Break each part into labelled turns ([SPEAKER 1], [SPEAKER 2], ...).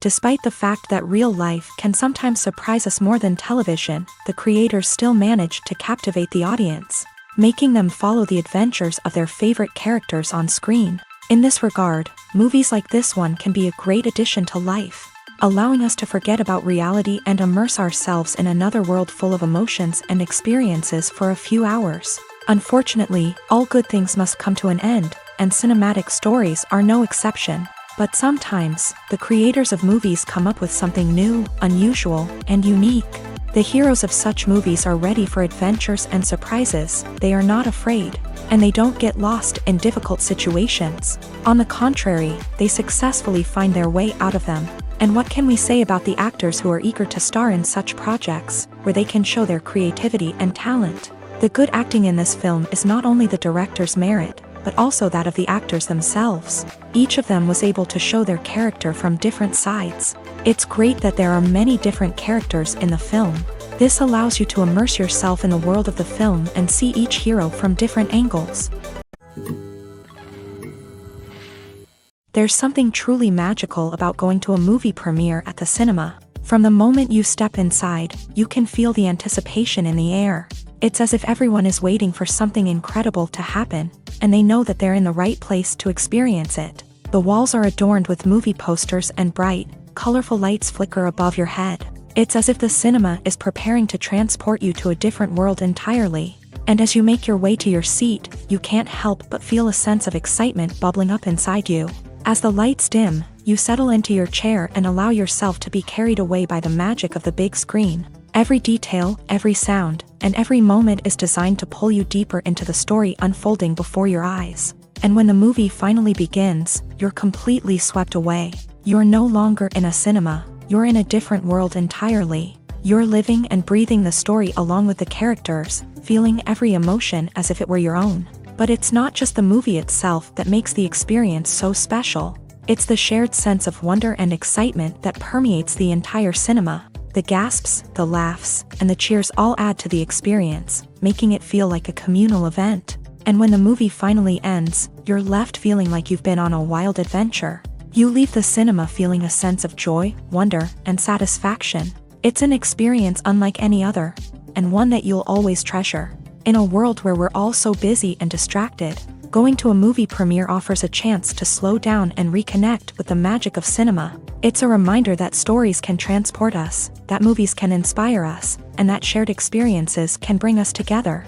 [SPEAKER 1] Despite the fact that real life can sometimes surprise us more than television, the creators still manage to captivate the audience, making them follow the adventures of their favorite characters on screen. In this regard, movies like this one can be a great addition to life, allowing us to forget about reality and immerse ourselves in another world full of emotions and experiences for a few hours. Unfortunately, all good things must come to an end, and cinematic stories are no exception. But sometimes, the creators of movies come up with something new, unusual, and unique. The heroes of such movies are ready for adventures and surprises. They are not afraid, and they don't get lost in difficult situations. On the contrary, they successfully find their way out of them. And what can we say about the actors who are eager to star in such projects, where they can show their creativity and talent? The good acting in this film is not only the director's merit, but also that of the actors themselves. Each of them was able to show their character from different sides. It's great that there are many different characters in the film. This allows you to immerse yourself in the world of the film and see each hero from different angles. There's something truly magical about going to a movie premiere at the cinema. From the moment you step inside, you can feel the anticipation in the air. It's as if everyone is waiting for something incredible to happen, and they know that they're in the right place to experience it. The walls are adorned with movie posters and bright, colorful lights flicker above your head. It's as if the cinema is preparing to transport you to a different world entirely. And as you make your way to your seat, you can't help but feel a sense of excitement bubbling up inside you. As the lights dim, you settle into your chair and allow yourself to be carried away by the magic of the big screen. Every detail, every sound, and every moment is designed to pull you deeper into the story unfolding before your eyes. And when the movie finally begins, you're completely swept away. You're no longer in a cinema, you're in a different world entirely. You're living and breathing the story along with the characters, feeling every emotion as if it were your own. But it's not just the movie itself that makes the experience so special. It's the shared sense of wonder and excitement that permeates the entire cinema. The gasps, the laughs, and the cheers all add to the experience, making it feel like a communal event. And when the movie finally ends, you're left feeling like you've been on a wild adventure. You leave the cinema feeling a sense of joy, wonder, and satisfaction. It's an experience unlike any other, and one that you'll always treasure. In a world where we're all so busy and distracted, going to a movie premiere offers a chance to slow down and reconnect with the magic of cinema. It's a reminder that stories can transport us, that movies can inspire us, and that shared experiences can bring us together.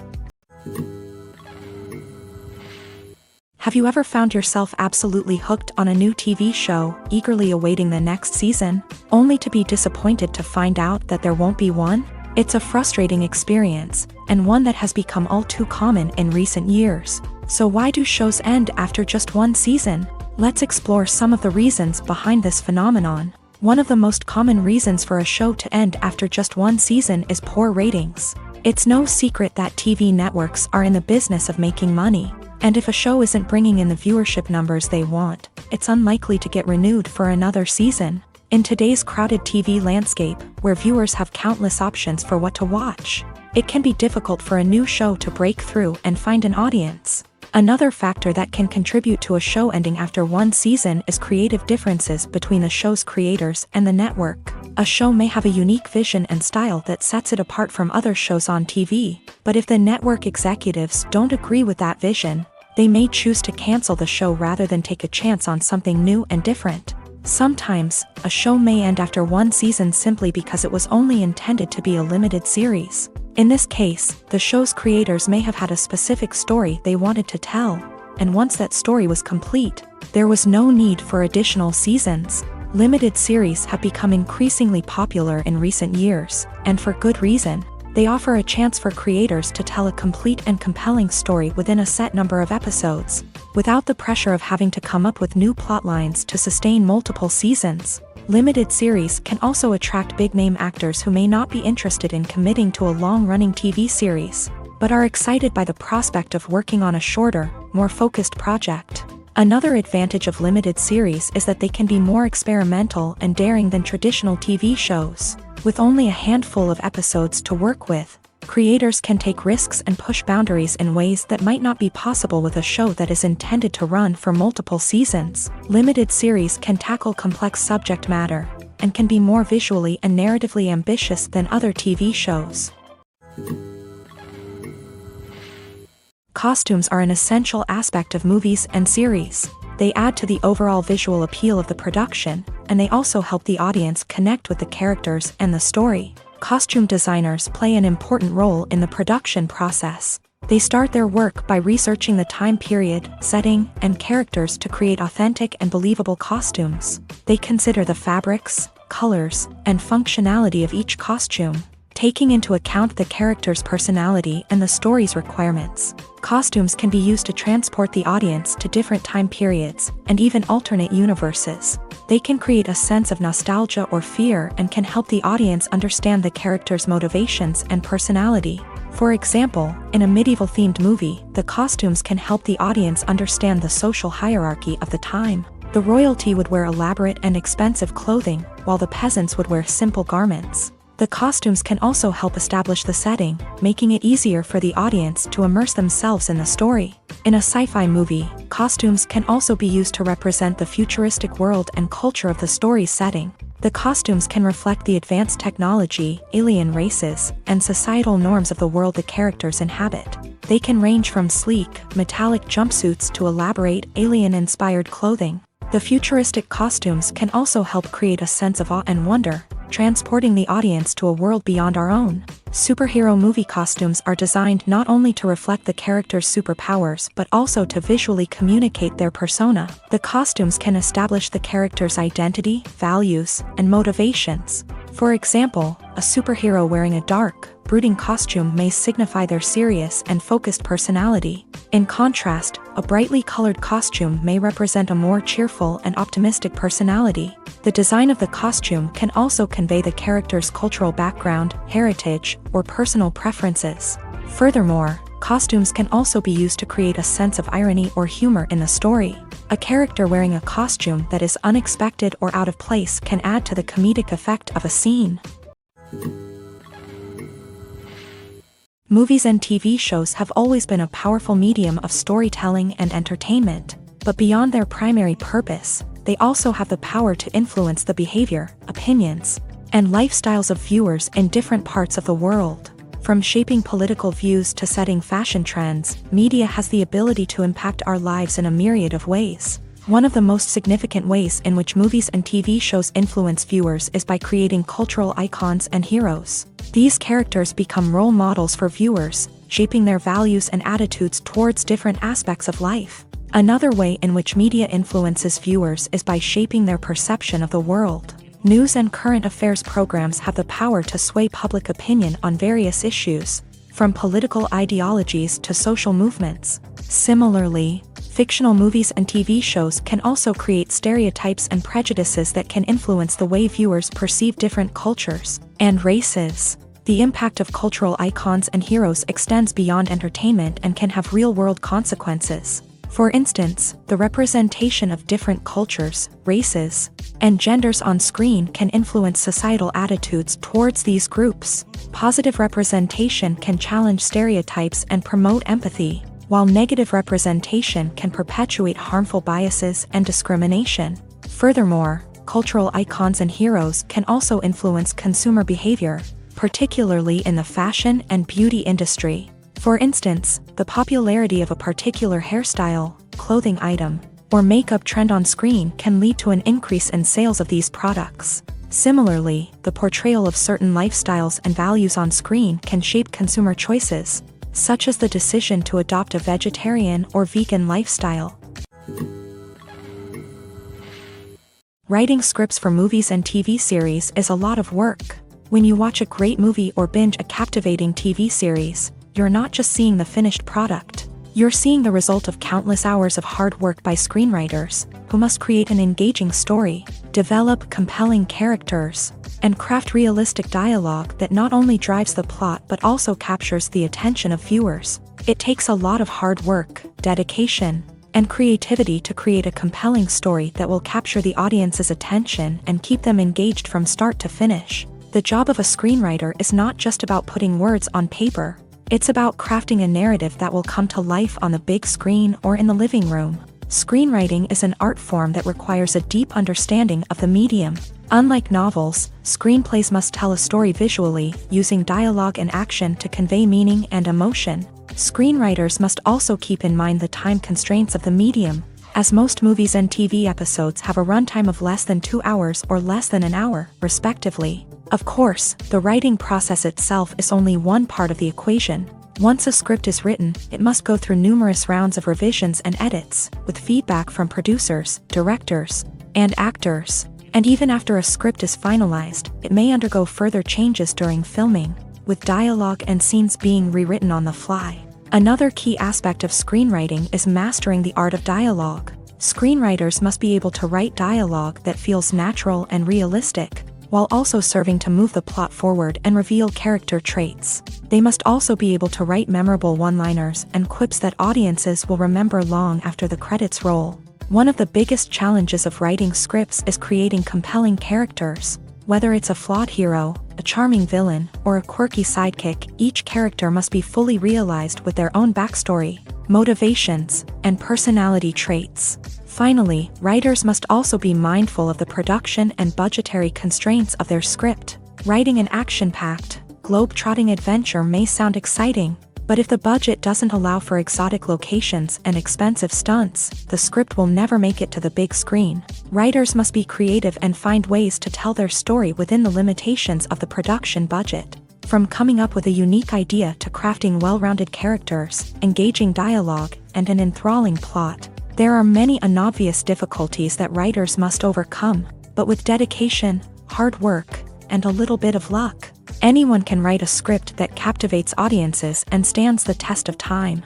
[SPEAKER 1] Have you ever found yourself absolutely hooked on a new TV show, eagerly awaiting the next season, only to be disappointed to find out that there won't be one? It's a frustrating experience, and one that has become all too common in recent years. So why do shows end after just one season? Let's explore some of the reasons behind this phenomenon. One of the most common reasons for a show to end after just one season is poor ratings. It's no secret that TV networks are in the business of making money, and if a show isn't bringing in the viewership numbers they want, it's unlikely to get renewed for another season. In today's crowded TV landscape, where viewers have countless options for what to watch, it can be difficult for a new show to break through and find an audience. Another factor that can contribute to a show ending after one season is creative differences between the show's creators and the network. A show may have a unique vision and style that sets it apart from other shows on TV, but if the network executives don't agree with that vision, they may choose to cancel the show rather than take a chance on something new and different. Sometimes, a show may end after one season simply because it was only intended to be a limited series. In this case, the show's creators may have had a specific story they wanted to tell, and once that story was complete, there was no need for additional seasons. Limited series have become increasingly popular in recent years, and for good reason. They offer a chance for creators to tell a complete and compelling story within a set number of episodes, without the pressure of having to come up with new plot lines to sustain multiple seasons. Limited series can also attract big-name actors who may not be interested in committing to a long-running TV series, but are excited by the prospect of working on a shorter, more focused project. Another advantage of limited series is that they can be more experimental and daring than traditional TV shows. With only a handful of episodes to work with, creators can take risks and push boundaries in ways that might not be possible with a show that is intended to run for multiple seasons. Limited series can tackle complex subject matter, and can be more visually and narratively ambitious than other TV shows. Costumes are an essential aspect of movies and series. They add to the overall visual appeal of the production, and they also help the audience connect with the characters and the story. Costume designers play an important role in the production process. They start their work by researching the time period, setting, and characters to create authentic and believable costumes. They consider the fabrics, colors, and functionality of each costume, taking into account the character's personality and the story's requirements. Costumes can be used to transport the audience to different time periods and even alternate universes. They can create a sense of nostalgia or fear and can help the audience understand the character's motivations and personality. For example, in a medieval-themed movie, the costumes can help the audience understand the social hierarchy of the time. The royalty would wear elaborate and expensive clothing, while the peasants would wear simple garments. The costumes can also help establish the setting, making it easier for the audience to immerse themselves in the story. In a sci-fi movie, costumes can also be used to represent the futuristic world and culture of the story's setting. The costumes can reflect the advanced technology, alien races, and societal norms of the world the characters inhabit. They can range from sleek, metallic jumpsuits to elaborate, alien-inspired clothing. The futuristic costumes can also help create a sense of awe and wonder, transporting the audience to a world beyond our own. Superhero movie costumes are designed not only to reflect the character's superpowers but also to visually communicate their persona. The costumes can establish the character's identity, values, and motivations. For example, a superhero wearing a dark, brooding costume may signify their serious and focused personality. In contrast, a brightly colored costume may represent a more cheerful and optimistic personality. The design of the costume can also convey the character's cultural background, heritage, or personal preferences. Furthermore, costumes can also be used to create a sense of irony or humor in the story. A character wearing a costume that is unexpected or out of place can add to the comedic effect of a scene. Movies and TV shows have always been a powerful medium of storytelling and entertainment, but beyond their primary purpose, they also have the power to influence the behavior, opinions, and lifestyles of viewers in different parts of the world. From shaping political views to setting fashion trends, media has the ability to impact our lives in a myriad of ways. One of the most significant ways in which movies and TV shows influence viewers is by creating cultural icons and heroes. These characters become role models for viewers, shaping their values and attitudes towards different aspects of life. Another way in which media influences viewers is by shaping their perception of the world. News and current affairs programs have the power to sway public opinion on various issues, from political ideologies to social movements. Similarly, fictional movies and TV shows can also create stereotypes and prejudices that can influence the way viewers perceive different cultures and races. The impact of cultural icons and heroes extends beyond entertainment and can have real-world consequences. For instance, the representation of different cultures, races, and genders on screen can influence societal attitudes towards these groups. Positive representation can challenge stereotypes and promote empathy, while negative representation can perpetuate harmful biases and discrimination. Furthermore, cultural icons and heroes can also influence consumer behavior, particularly in the fashion and beauty industry. For instance, the popularity of a particular hairstyle, clothing item, or makeup trend on screen can lead to an increase in sales of these products. Similarly, the portrayal of certain lifestyles and values on screen can shape consumer choices, such as the decision to adopt a vegetarian or vegan lifestyle. Writing scripts for movies and TV series is a lot of work. When you watch a great movie or binge a captivating TV series, you're not just seeing the finished product. You're seeing the result of countless hours of hard work by screenwriters, who must create an engaging story, develop compelling characters, and craft realistic dialogue that not only drives the plot but also captures the attention of viewers. It takes a lot of hard work, dedication, and creativity to create a compelling story that will capture the audience's attention and keep them engaged from start to finish. The job of a screenwriter is not just about putting words on paper. It's about crafting a narrative that will come to life on the big screen or in the living room. Screenwriting is an art form that requires a deep understanding of the medium. Unlike novels, screenplays must tell a story visually, using dialogue and action to convey meaning and emotion. Screenwriters must also keep in mind the time constraints of the medium, as most movies and TV episodes have a runtime of less than 2 hours or less than an hour, respectively. Of course, the writing process itself is only one part of the equation. Once a script is written, it must go through numerous rounds of revisions and edits, with feedback from producers, directors, and actors. And even after a script is finalized, it may undergo further changes during filming, with dialogue and scenes being rewritten on the fly. Another key aspect of screenwriting is mastering the art of dialogue. Screenwriters must be able to write dialogue that feels natural and realistic, while also serving to move the plot forward and reveal character traits. They must also be able to write memorable one-liners and quips that audiences will remember long after the credits roll. One of the biggest challenges of writing scripts is creating compelling characters. Whether it's a flawed hero, a charming villain, or a quirky sidekick, each character must be fully realized with their own backstory, motivations, and personality traits. Finally, writers must also be mindful of the production and budgetary constraints of their script. Writing an action-packed, globe-trotting adventure may sound exciting, but if the budget doesn't allow for exotic locations and expensive stunts, the script will never make it to the big screen. Writers must be creative and find ways to tell their story within the limitations of the production budget. From coming up with a unique idea to crafting well-rounded characters, engaging dialogue, and an enthralling plot, there are many unobvious difficulties that writers must overcome, but with dedication, hard work, and a little bit of luck, anyone can write a script that captivates audiences and stands the test of time.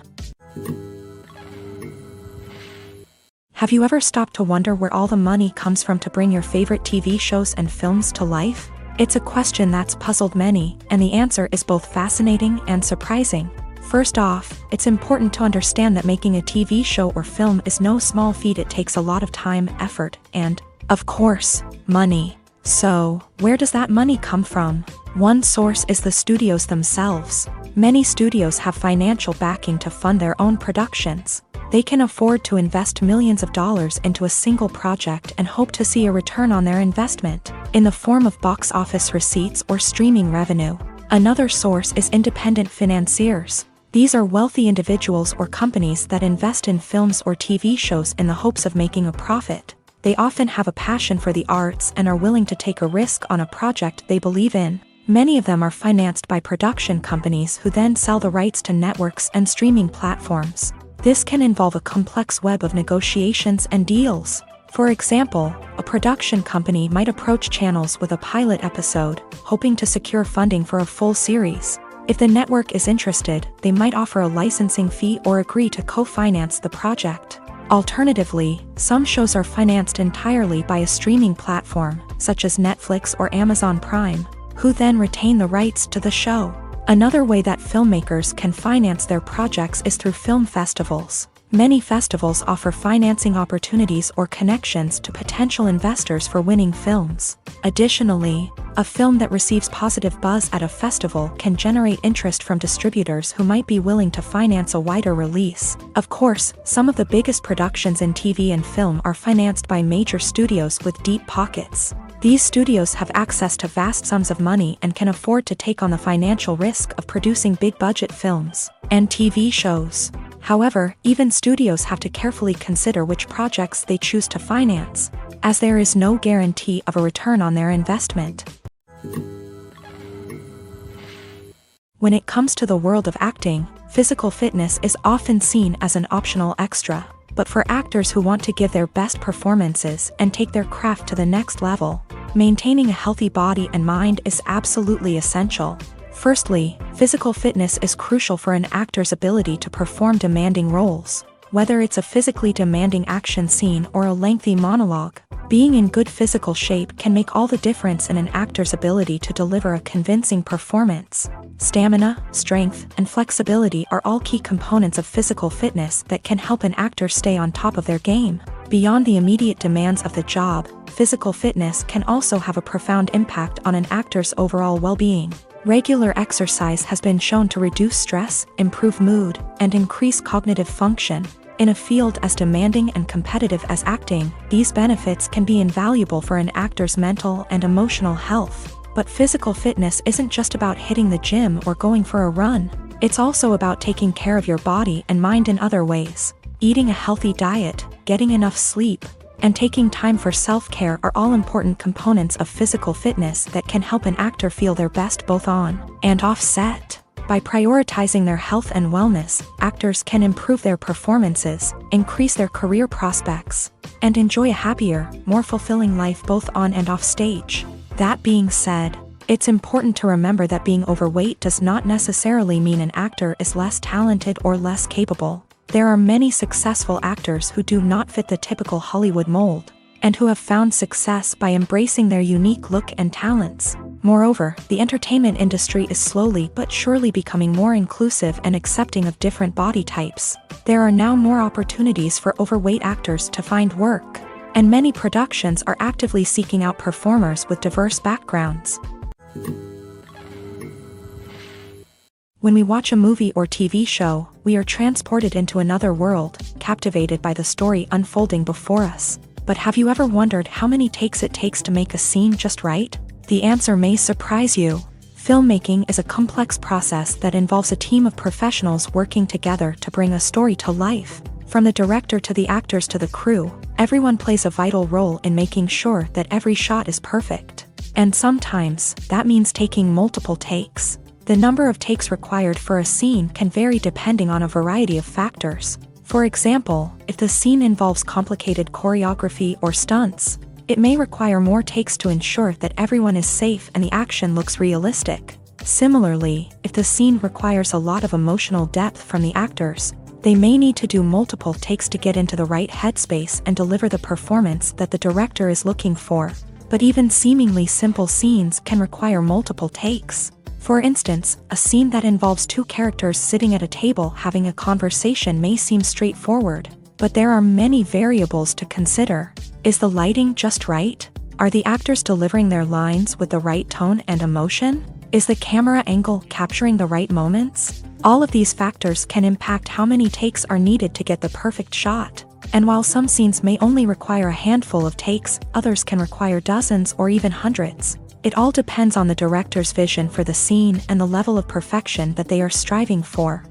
[SPEAKER 1] Have you ever stopped to wonder where all the money comes from to bring your favorite TV shows and films to life? It's a question that's puzzled many, and the answer is both fascinating and surprising. First off, it's important to understand that making a TV show or film is no small feat. It takes a lot of time, effort, and, of course, money. So, where does that money come from? One source is the studios themselves. Many studios have financial backing to fund their own productions. They can afford to invest millions of dollars into a single project and hope to see a return on their investment, in the form of box office receipts or streaming revenue. Another source is independent financiers. These are wealthy individuals or companies that invest in films or TV shows in the hopes of making a profit. They often have a passion for the arts and are willing to take a risk on a project they believe in. Many of them are financed by production companies who then sell the rights to networks and streaming platforms. This can involve a complex web of negotiations and deals. For example, a production company might approach channels with a pilot episode, hoping to secure funding for a full series. If the network is interested, they might offer a licensing fee or agree to co-finance the project. Alternatively, some shows are financed entirely by a streaming platform, such as Netflix or Amazon Prime, who then retain the rights to the show. Another way that filmmakers can finance their projects is through film festivals. Many festivals offer financing opportunities or connections to potential investors for winning films. Additionally, a film that receives positive buzz at a festival can generate interest from distributors who might be willing to finance a wider release. Of course, some of the biggest productions in TV and film are financed by major studios with deep pockets. These studios have access to vast sums of money and can afford to take on the financial risk of producing big-budget films and TV shows. However, even studios have to carefully consider which projects they choose to finance, as there is no guarantee of a return on their investment. When it comes to the world of acting, physical fitness is often seen as an optional extra. But for actors who want to give their best performances and take their craft to the next level, maintaining a healthy body and mind is absolutely essential. Firstly, physical fitness is crucial for an actor's ability to perform demanding roles. Whether it's a physically demanding action scene or a lengthy monologue, being in good physical shape can make all the difference in an actor's ability to deliver a convincing performance. Stamina, strength, and flexibility are all key components of physical fitness that can help an actor stay on top of their game. Beyond the immediate demands of the job, physical fitness can also have a profound impact on an actor's overall well-being. Regular exercise has been shown to reduce stress, improve mood, and increase cognitive function. In a field as demanding and competitive as acting, these benefits can be invaluable for an actor's mental and emotional health. But physical fitness isn't just about hitting the gym or going for a run. It's also about taking care of your body and mind in other ways. Eating a healthy diet, getting enough sleep, and taking time for self-care are all important components of physical fitness that can help an actor feel their best both on and off set. By prioritizing their health and wellness, actors can improve their performances, increase their career prospects, and enjoy a happier, more fulfilling life both on and off stage. That being said, it's important to remember that being overweight does not necessarily mean an actor is less talented or less capable. There are many successful actors who do not fit the typical Hollywood mold, and who have found success by embracing their unique look and talents. Moreover, the entertainment industry is slowly but surely becoming more inclusive and accepting of different body types. There are now more opportunities for overweight actors to find work, and many productions are actively seeking out performers with diverse backgrounds. When we watch a movie or TV show, we are transported into another world, captivated by the story unfolding before us. But have you ever wondered how many takes it takes to make a scene just right? The answer may surprise you. Filmmaking is a complex process that involves a team of professionals working together to bring a story to life. From the director to the actors to the crew, everyone plays a vital role in making sure that every shot is perfect. And sometimes, that means taking multiple takes. The number of takes required for a scene can vary depending on a variety of factors. For example, if the scene involves complicated choreography or stunts, it may require more takes to ensure that everyone is safe and the action looks realistic. Similarly, if the scene requires a lot of emotional depth from the actors, they may need to do multiple takes to get into the right headspace and deliver the performance that the director is looking for. But even seemingly simple scenes can require multiple takes. For instance, a scene that involves two characters sitting at a table having a conversation may seem straightforward, but there are many variables to consider. Is the lighting just right? Are the actors delivering their lines with the right tone and emotion? Is the camera angle capturing the right moments? All of these factors can impact how many takes are needed to get the perfect shot. And while some scenes may only require a handful of takes, others can require dozens or even hundreds. It all depends on the director's vision for the scene and the level of perfection that they are striving for.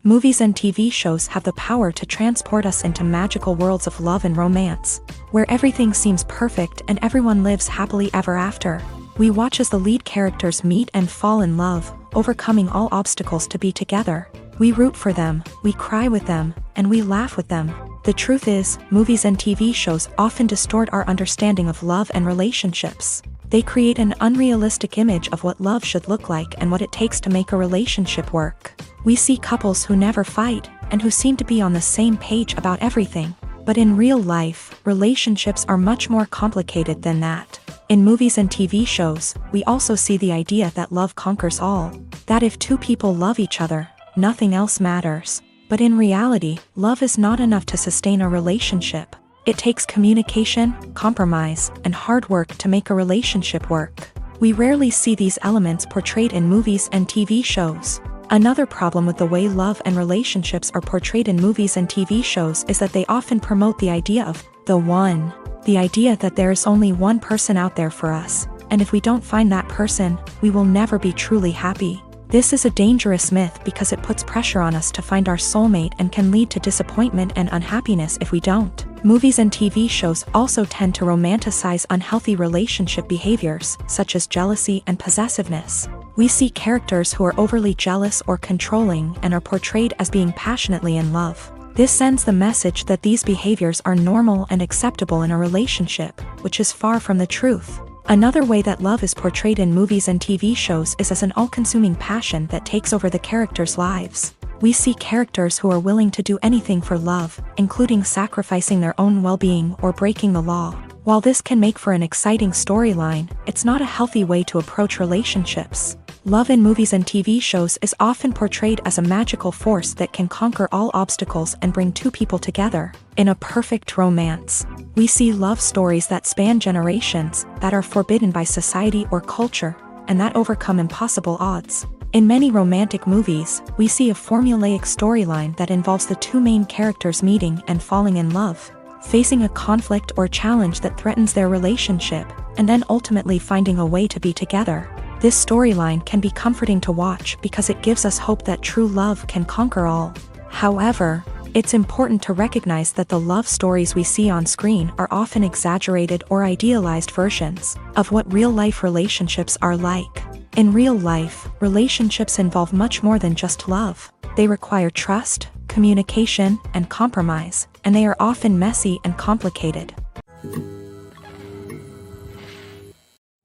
[SPEAKER 1] Movies and TV shows have the power to transport us into magical worlds of love and romance, where everything seems perfect and everyone lives happily ever after. We watch as the lead characters meet and fall in love, overcoming all obstacles to be together. We root for them, we cry with them, and we laugh with them. The truth is, movies and TV shows often distort our understanding of love and relationships. They create an unrealistic image of what love should look like and what it takes to make a relationship work. We see couples who never fight, and who seem to be on the same page about everything. But in real life, relationships are much more complicated than that. In movies and TV shows, we also see the idea that love conquers all. That if two people love each other, nothing else matters. But in reality, love is not enough to sustain a relationship. It takes communication, compromise, and hard work to make a relationship work. We rarely see these elements portrayed in movies and TV shows. Another problem with the way love and relationships are portrayed in movies and TV shows is that they often promote the idea of the one. The idea that there is only one person out there for us, and if we don't find that person, we will never be truly happy. This is a dangerous myth because it puts pressure on us to find our soulmate and can lead to disappointment and unhappiness if we don't. Movies and TV shows also tend to romanticize unhealthy relationship behaviors, such as jealousy and possessiveness. We see characters who are overly jealous or controlling and are portrayed as being passionately in love. This sends the message that these behaviors are normal and acceptable in a relationship, which is far from the truth. Another way that love is portrayed in movies and TV shows is as an all-consuming passion that takes over the characters' lives. We see characters who are willing to do anything for love, including sacrificing their own well-being or breaking the law. While this can make for an exciting storyline, it's not a healthy way to approach relationships. Love in movies and TV shows is often portrayed as a magical force that can conquer all obstacles and bring two people together. In a perfect romance, we see love stories that span generations, that are forbidden by society or culture, and that overcome impossible odds. In many romantic movies, we see a formulaic storyline that involves the two main characters meeting and falling in love, facing a conflict or challenge that threatens their relationship, and then ultimately finding a way to be together. This storyline can be comforting to watch because it gives us hope that true love can conquer all. However, it's important to recognize that the love stories we see on screen are often exaggerated or idealized versions of what real-life relationships are like. In real life, relationships involve much more than just love. They require trust, communication, and compromise, and they are often messy and complicated.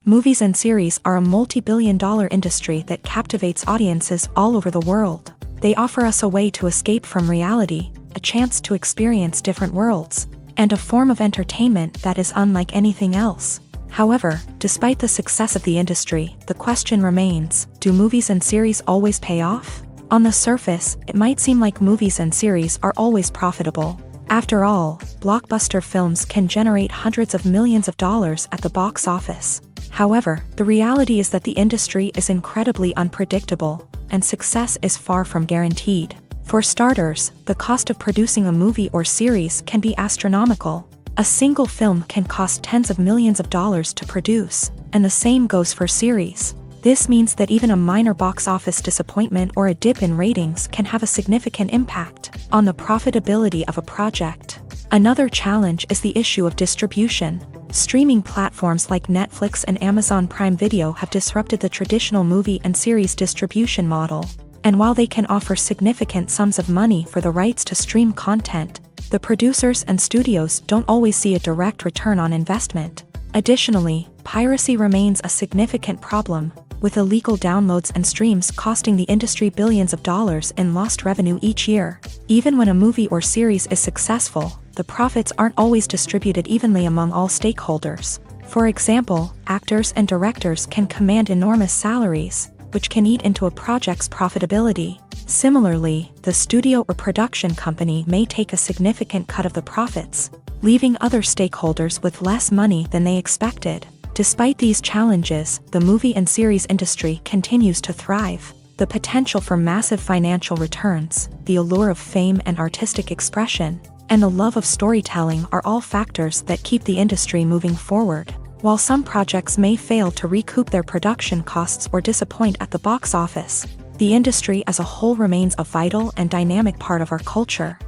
[SPEAKER 1] Movies and series are a multi-billion-dollar industry that captivates audiences all over the world. They offer us a way to escape from reality, a chance to experience different worlds, and a form of entertainment that is unlike anything else. However, despite the success of the industry, the question remains, do movies and series always pay off? On the surface, it might seem like movies and series are always profitable. After all, blockbuster films can generate hundreds of millions of dollars at the box office. However, the reality is that the industry is incredibly unpredictable, and success is far from guaranteed. For starters, the cost of producing a movie or series can be astronomical. A single film can cost tens of millions of dollars to produce, and the same goes for series. This means that even a minor box office disappointment or a dip in ratings can have a significant impact on the profitability of a project. Another challenge is the issue of distribution. Streaming platforms like Netflix and Amazon Prime Video have disrupted the traditional movie and series distribution model. And while they can offer significant sums of money for the rights to stream content, the producers and studios don't always see a direct return on investment. Additionally, piracy remains a significant problem, with illegal downloads and streams costing the industry billions of dollars in lost revenue each year. Even when a movie or series is successful, the profits aren't always distributed evenly among all stakeholders. For example, actors and directors can command enormous salaries, which can eat into a project's profitability. Similarly, the studio or production company may take a significant cut of the profits, leaving other stakeholders with less money than they expected. Despite these challenges, the movie and series industry continues to thrive. The potential for massive financial returns, the allure of fame and artistic expression, and the love of storytelling are all factors that keep the industry moving forward. While some projects may fail to recoup their production costs or disappoint at the box office, the industry as a whole remains a vital and dynamic part of our culture.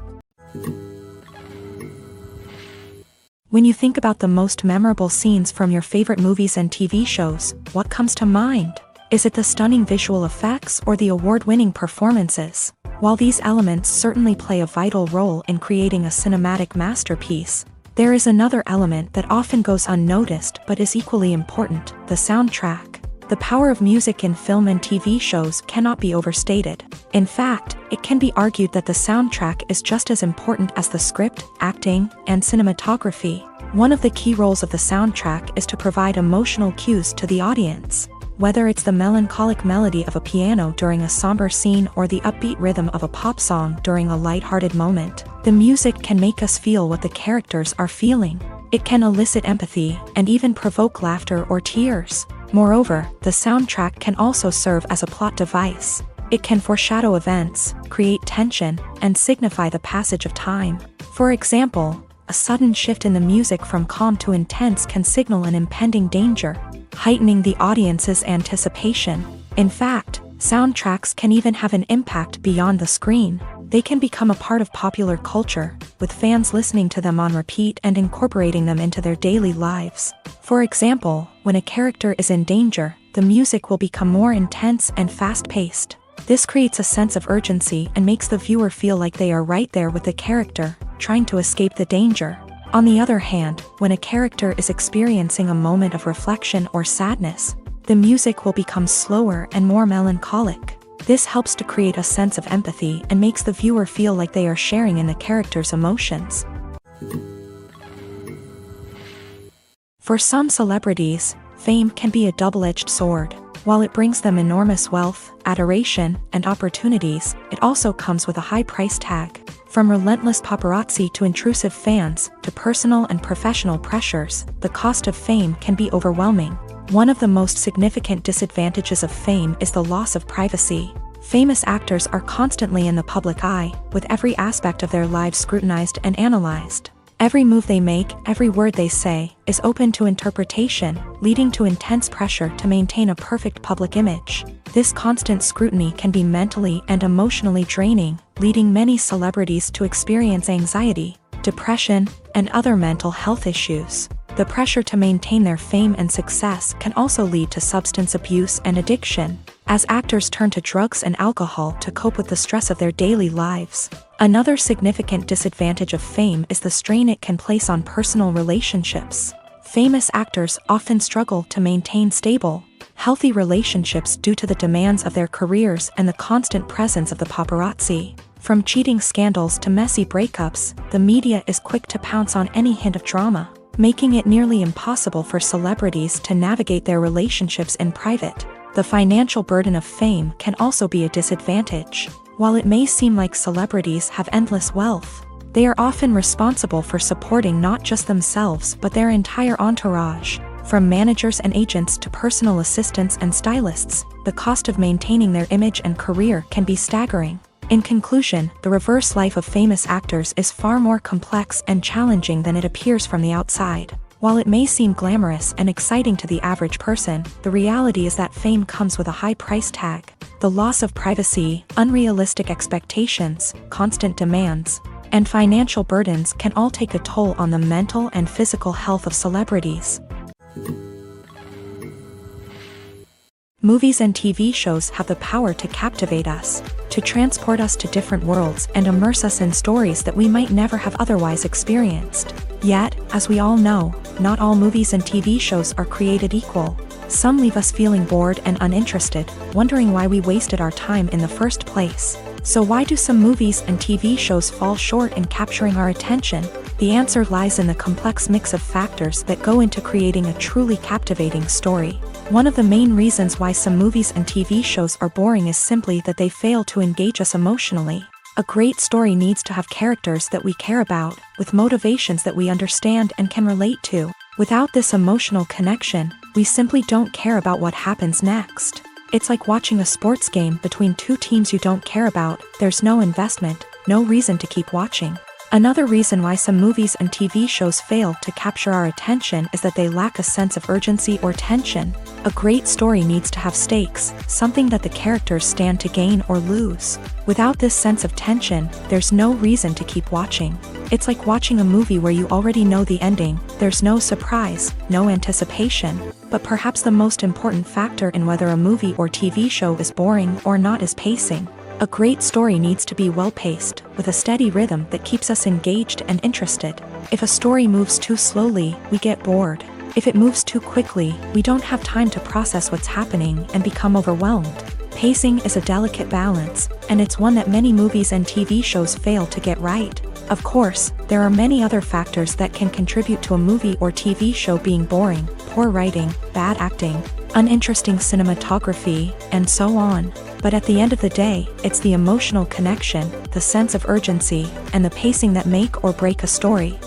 [SPEAKER 1] When you think about the most memorable scenes from your favorite movies and TV shows, what comes to mind? Is it the stunning visual effects or the award-winning performances? While these elements certainly play a vital role in creating a cinematic masterpiece, there is another element that often goes unnoticed but is equally important: the soundtrack. The power of music in film and TV shows cannot be overstated. In fact, it can be argued that the soundtrack is just as important as the script, acting, and cinematography. One of the key roles of the soundtrack is to provide emotional cues to the audience. Whether it's the melancholic melody of a piano during a somber scene or the upbeat rhythm of a pop song during a lighthearted moment, the music can make us feel what the characters are feeling. It can elicit empathy and even provoke laughter or tears. Moreover, the soundtrack can also serve as a plot device. It can foreshadow events, create tension, and signify the passage of time. For example, a sudden shift in the music from calm to intense can signal an impending danger, heightening the audience's anticipation. In fact, soundtracks can even have an impact beyond the screen. They can become a part of popular culture, with fans listening to them on repeat and incorporating them into their daily lives. For example, when a character is in danger, the music will become more intense and fast-paced. This creates a sense of urgency and makes the viewer feel like they are right there with the character, trying to escape the danger. On the other hand, when a character is experiencing a moment of reflection or sadness, the music will become slower and more melancholic. This helps to create a sense of empathy and makes the viewer feel like they are sharing in the character's emotions. For some celebrities, fame can be a double-edged sword. While it brings them enormous wealth, adoration, and opportunities, it also comes with a high price tag. From relentless paparazzi to intrusive fans, to personal and professional pressures, the cost of fame can be overwhelming. One of the most significant disadvantages of fame is the loss of privacy. Famous actors are constantly in the public eye, with every aspect of their lives scrutinized and analyzed. Every move they make, every word they say, is open to interpretation, leading to intense pressure to maintain a perfect public image. This constant scrutiny can be mentally and emotionally draining, leading many celebrities to experience anxiety, depression, and other mental health issues. The pressure to maintain their fame and success can also lead to substance abuse and addiction, as actors turn to drugs and alcohol to cope with the stress of their daily lives. Another significant disadvantage of fame is the strain it can place on personal relationships. Famous actors often struggle to maintain stable, healthy relationships due to the demands of their careers and the constant presence of the paparazzi. From cheating scandals to messy breakups, the media is quick to pounce on any hint of drama, making it nearly impossible for celebrities to navigate their relationships in private. The financial burden of fame can also be a disadvantage. While it may seem like celebrities have endless wealth, they are often responsible for supporting not just themselves but their entire entourage. From managers and agents to personal assistants and stylists, the cost of maintaining their image and career can be staggering. In conclusion, the reverse life of famous actors is far more complex and challenging than it appears from the outside. While it may seem glamorous and exciting to the average person, the reality is that fame comes with a high price tag. The loss of privacy, unrealistic expectations, constant demands, and financial burdens can all take a toll on the mental and physical health of celebrities. Movies and TV shows have the power to captivate us, to transport us to different worlds and immerse us in stories that we might never have otherwise experienced. Yet, as we all know, not all movies and TV shows are created equal. Some leave us feeling bored and uninterested, wondering why we wasted our time in the first place. So why do some movies and TV shows fall short in capturing our attention? The answer lies in the complex mix of factors that go into creating a truly captivating story. One of the main reasons why some movies and TV shows are boring is simply that they fail to engage us emotionally. A great story needs to have characters that we care about, with motivations that we understand and can relate to. Without this emotional connection, we simply don't care about what happens next. It's like watching a sports game between two teams you don't care about. There's no investment, no reason to keep watching. Another reason why some movies and TV shows fail to capture our attention is that they lack a sense of urgency or tension. A great story needs to have stakes, something that the characters stand to gain or lose. Without this sense of tension, there's no reason to keep watching. It's like watching a movie where you already know the ending. There's no surprise, no anticipation. But perhaps the most important factor in whether a movie or TV show is boring or not is pacing. A great story needs to be well-paced, with a steady rhythm that keeps us engaged and interested. If a story moves too slowly, we get bored. If it moves too quickly, we don't have time to process what's happening and become overwhelmed. Pacing is a delicate balance, and it's one that many movies and TV shows fail to get right. Of course, there are many other factors that can contribute to a movie or TV show being boring: poor writing, bad acting, uninteresting cinematography, and so on. But at the end of the day, it's the emotional connection, the sense of urgency, and the pacing that make or break a story.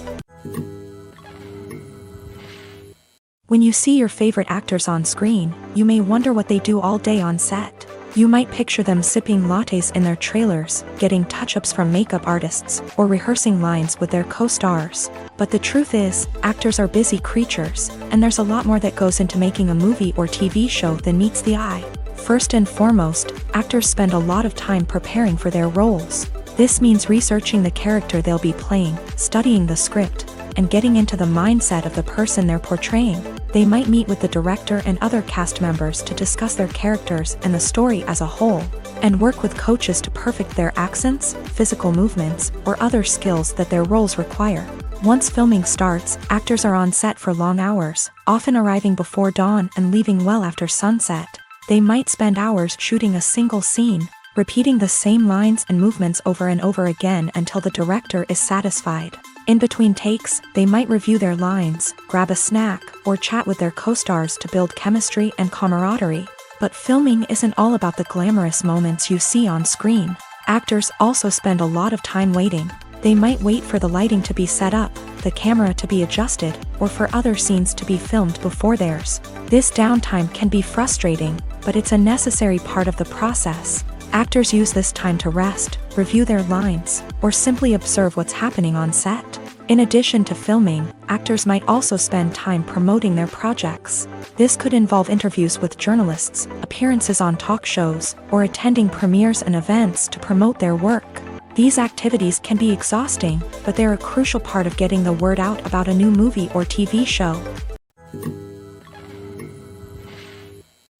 [SPEAKER 1] When you see your favorite actors on screen, you may wonder what they do all day on set. You might picture them sipping lattes in their trailers, getting touch-ups from makeup artists, or rehearsing lines with their co-stars. But the truth is, actors are busy creatures, and there's a lot more that goes into making a movie or TV show than meets the eye. First and foremost, actors spend a lot of time preparing for their roles. This means researching the character they'll be playing, studying the script, and getting into the mindset of the person they're portraying. They might meet with the director and other cast members to discuss their characters and the story as a whole, and work with coaches to perfect their accents, physical movements, or other skills that their roles require. Once filming starts, actors are on set for long hours, often arriving before dawn and leaving well after sunset. They might spend hours shooting a single scene, repeating the same lines and movements over and over again until the director is satisfied. In between takes, they might review their lines, grab a snack, or chat with their co-stars to build chemistry and camaraderie. But filming isn't all about the glamorous moments you see on screen. Actors also spend a lot of time waiting. They might wait for the lighting to be set up, the camera to be adjusted, or for other scenes to be filmed before theirs. This downtime can be frustrating, but it's a necessary part of the process. Actors use this time to rest, review their lines, or simply observe what's happening on set. In addition to filming, actors might also spend time promoting their projects. This could involve interviews with journalists, appearances on talk shows, or attending premieres and events to promote their work. These activities can be exhausting, but they're a crucial part of getting the word out about a new movie or TV show.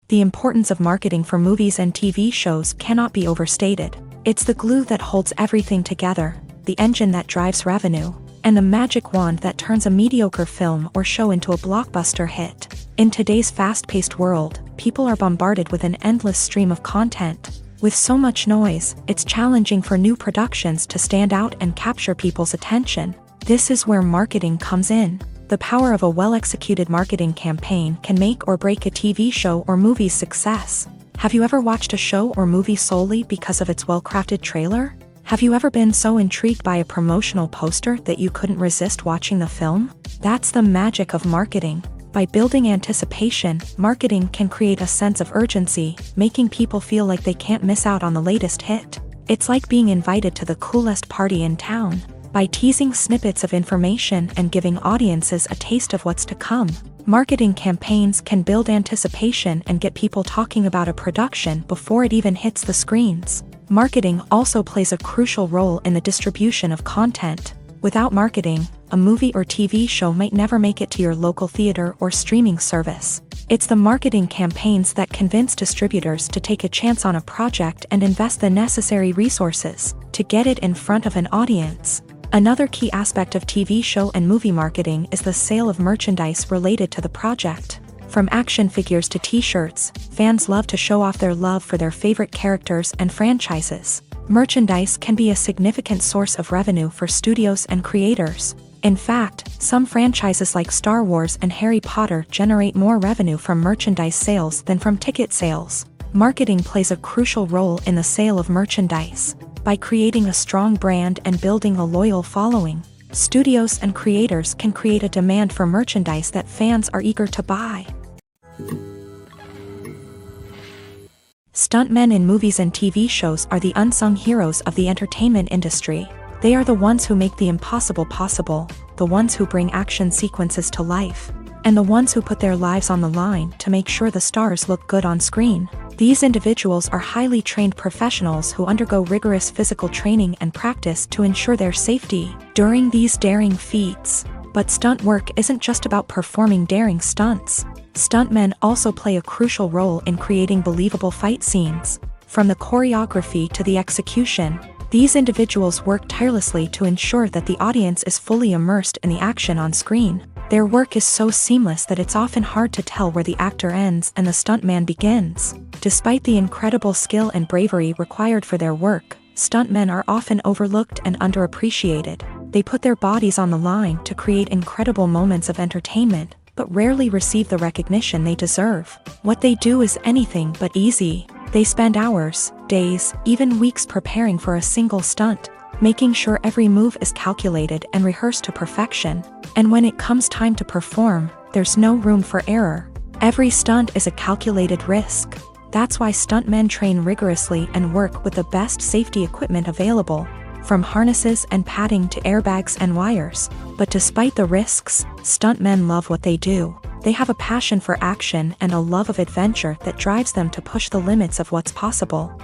[SPEAKER 1] The importance of marketing for movies and TV shows cannot be overstated. It's the glue that holds everything together, the engine that drives revenue, and the magic wand that turns a mediocre film or show into a blockbuster hit. In today's fast-paced world, people are bombarded with an endless stream of content. With so much noise, it's challenging for new productions to stand out and capture people's attention. This is where marketing comes in. The power of a well-executed marketing campaign can make or break a TV show or movie's success. Have you ever watched a show or movie solely because of its well-crafted trailer? Have you ever been so intrigued by a promotional poster that you couldn't resist watching the film? That's the magic of marketing. By building anticipation, marketing can create a sense of urgency, making people feel like they can't miss out on the latest hit. It's like being invited to the coolest party in town. By teasing snippets of information and giving audiences a taste of what's to come, marketing campaigns can build anticipation and get people talking about a production before it even hits the screens. Marketing also plays a crucial role in the distribution of content. Without marketing, a movie or TV show might never make it to your local theater or streaming service. It's the marketing campaigns that convince distributors to take a chance on a project and invest the necessary resources to get it in front of an audience. Another key aspect of TV show and movie marketing is the sale of merchandise related to the project. From action figures to t-shirts, fans love to show off their love for their favorite characters and franchises. Merchandise can be a significant source of revenue for studios and creators. In fact, some franchises like Star Wars and Harry Potter generate more revenue from merchandise sales than from ticket sales. Marketing plays a crucial role in the sale of merchandise. By creating a strong brand and building a loyal following, studios and creators can create a demand for merchandise that fans are eager to buy. Stuntmen in movies and TV shows are the unsung heroes of the entertainment industry. They are the ones who make the impossible possible, the ones who bring action sequences to life, and the ones who put their lives on the line to make sure the stars look good on screen. These individuals are highly trained professionals who undergo rigorous physical training and practice to ensure their safety during these daring feats. But stunt work isn't just about performing daring stunts. Stuntmen also play a crucial role in creating believable fight scenes. From the choreography to the execution, these individuals work tirelessly to ensure that the audience is fully immersed in the action on screen. Their work is so seamless that it's often hard to tell where the actor ends and the stuntman begins. Despite the incredible skill and bravery required for their work, stuntmen are often overlooked and underappreciated. They put their bodies on the line to create incredible moments of entertainment, but rarely receive the recognition they deserve. What they do is anything but easy. They spend hours, days, even weeks preparing for a single stunt, making sure every move is calculated and rehearsed to perfection. And when it comes time to perform, there's no room for error. Every stunt is a calculated risk. That's why stuntmen train rigorously and work with the best safety equipment available, from harnesses and padding to airbags and wires. But despite the risks, stuntmen love what they do. They have a passion for action and a love of adventure that drives them to push the limits of what's possible.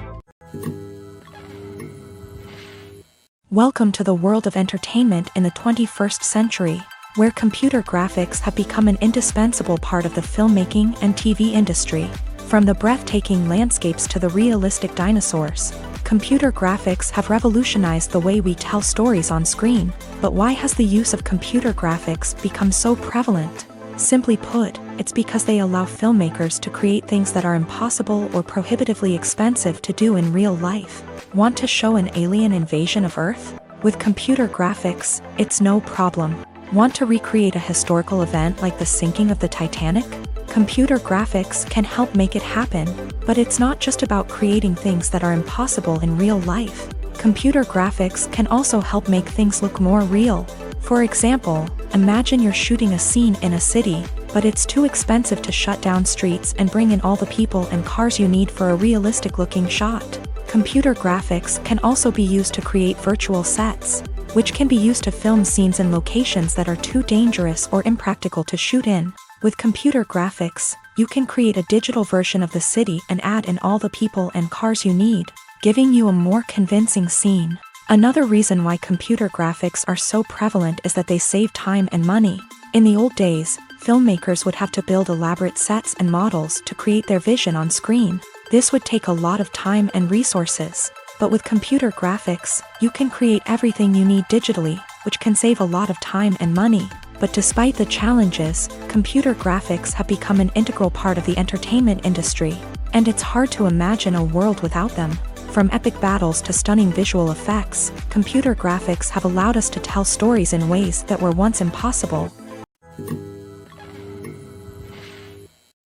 [SPEAKER 1] Welcome to the world of entertainment in the 21st century, where computer graphics have become an indispensable part of the filmmaking and TV industry. From the breathtaking landscapes to the realistic dinosaurs, computer graphics have revolutionized the way we tell stories on screen. But why has the use of computer graphics become so prevalent? Simply put, it's because they allow filmmakers to create things that are impossible or prohibitively expensive to do in real life. Want to show an alien invasion of Earth? With computer graphics, it's no problem. Want to recreate a historical event like the sinking of the Titanic? Computer graphics can help make it happen. But it's not just about creating things that are impossible in real life. Computer graphics can also help make things look more real. For example, imagine you're shooting a scene in a city, but it's too expensive to shut down streets and bring in all the people and cars you need for a realistic-looking shot. Computer graphics can also be used to create virtual sets, which can be used to film scenes in locations that are too dangerous or impractical to shoot in. With computer graphics, you can create a digital version of the city and add in all the people and cars you need, giving you a more convincing scene. Another reason why computer graphics are so prevalent is that they save time and money. In the old days, filmmakers would have to build elaborate sets and models to create their vision on screen. This would take a lot of time and resources. But with computer graphics, you can create everything you need digitally, which can save a lot of time and money. But despite the challenges, computer graphics have become an integral part of the entertainment industry, and it's hard to imagine a world without them. From epic battles to stunning visual effects, computer graphics have allowed us to tell stories in ways that were once impossible.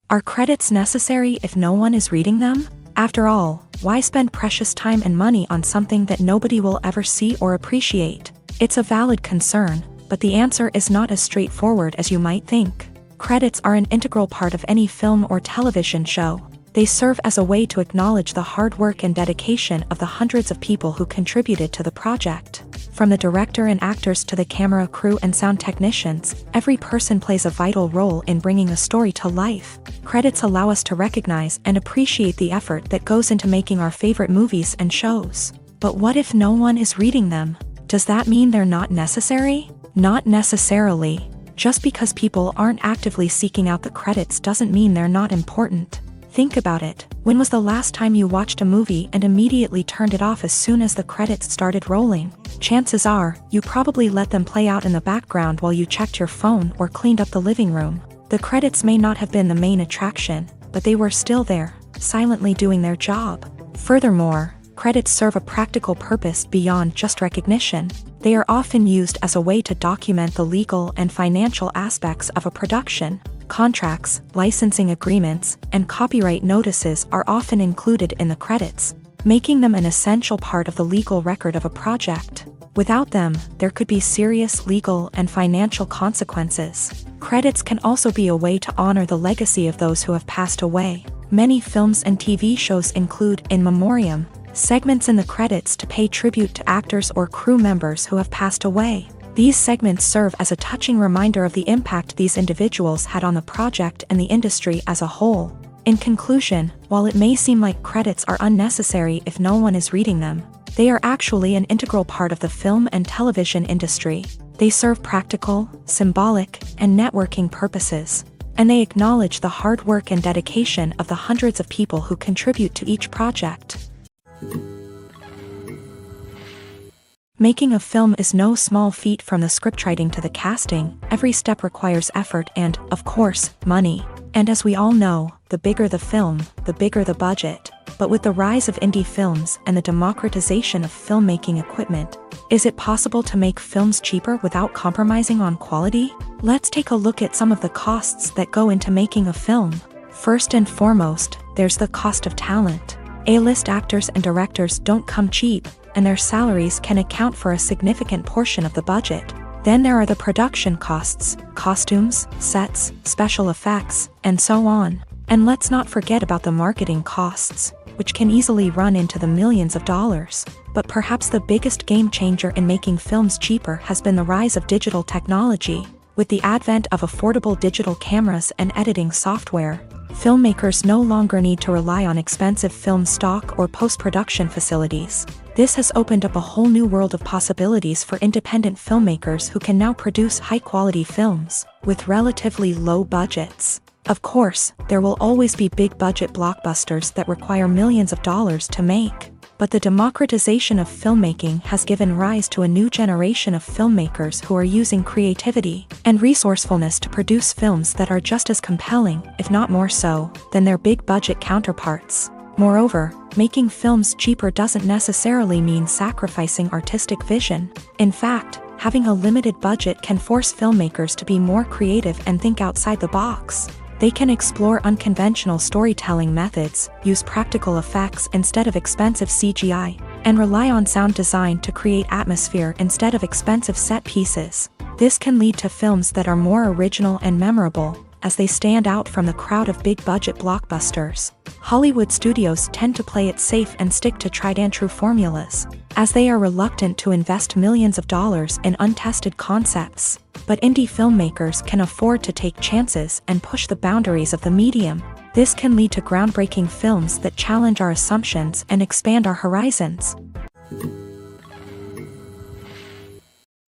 [SPEAKER 1] Are credits necessary if no one is reading them? After all, why spend precious time and money on something that nobody will ever see or appreciate? It's a valid concern, but the answer is not as straightforward as you might think. Credits are an integral part of any film or television show. They serve as a way to acknowledge the hard work and dedication of the hundreds of people who contributed to the project. From the director and actors to the camera crew and sound technicians, every person plays a vital role in bringing a story to life. Credits allow us to recognize and appreciate the effort that goes into making our favorite movies and shows. But what if no one is reading them? Does that mean they're not necessary? Not necessarily. Just because people aren't actively seeking out the credits doesn't mean they're not important. Think about it. When was the last time you watched a movie and immediately turned it off as soon as the credits started rolling? Chances are, you probably let them play out in the background while you checked your phone or cleaned up the living room. The credits may not have been the main attraction, but they were still there, silently doing their job. Furthermore, credits serve a practical purpose beyond just recognition. They are often used as a way to document the legal and financial aspects of a production. Contracts, licensing agreements, and copyright notices are often included in the credits, making them an essential part of the legal record of a project. Without them, there could be serious legal and financial consequences. Credits can also be a way to honor the legacy of those who have passed away. Many films and TV shows include in memoriam segments in the credits to pay tribute to actors or crew members who have passed away. These segments serve as a touching reminder of the impact these individuals had on the project and the industry as a whole. In conclusion, while it may seem like credits are unnecessary if no one is reading them, they are actually an integral part of the film and television industry. They serve practical, symbolic, and networking purposes, and they acknowledge the hard work and dedication of the hundreds of people who contribute to each project. Making a film is no small feat. From the scriptwriting to the casting, every step requires effort and, of course, money. And as we all know, the bigger the film, the bigger the budget. But with the rise of indie films and the democratization of filmmaking equipment, is it possible to make films cheaper without compromising on quality? Let's take a look at some of the costs that go into making a film. First and foremost, there's the cost of talent. A-list actors and directors don't come cheap, and their salaries can account for a significant portion of the budget. Then there are the production costs, costumes, sets, special effects, and so on. And let's not forget about the marketing costs, which can easily run into the millions of dollars. But perhaps the biggest game changer in making films cheaper has been the rise of digital technology. With the advent of affordable digital cameras and editing software, filmmakers no longer need to rely on expensive film stock or post-production facilities. This has opened up a whole new world of possibilities for independent filmmakers who can now produce high-quality films with relatively low budgets. Of course, there will always be big-budget blockbusters that require millions of dollars to make. But the democratization of filmmaking has given rise to a new generation of filmmakers who are using creativity and resourcefulness to produce films that are just as compelling, if not more so, than their big-budget counterparts. Moreover, making films cheaper doesn't necessarily mean sacrificing artistic vision. In fact, having a limited budget can force filmmakers to be more creative and think outside the box. They can explore unconventional storytelling methods, use practical effects instead of expensive CGI, and rely on sound design to create atmosphere instead of expensive set pieces. This can lead to films that are more original and memorable, as they stand out from the crowd of big-budget blockbusters. Hollywood studios tend to play it safe and stick to tried-and-true formulas, as they are reluctant to invest millions of dollars in untested concepts. But indie filmmakers can afford to take chances and push the boundaries of the medium. This can lead to groundbreaking films that challenge our assumptions and expand our horizons.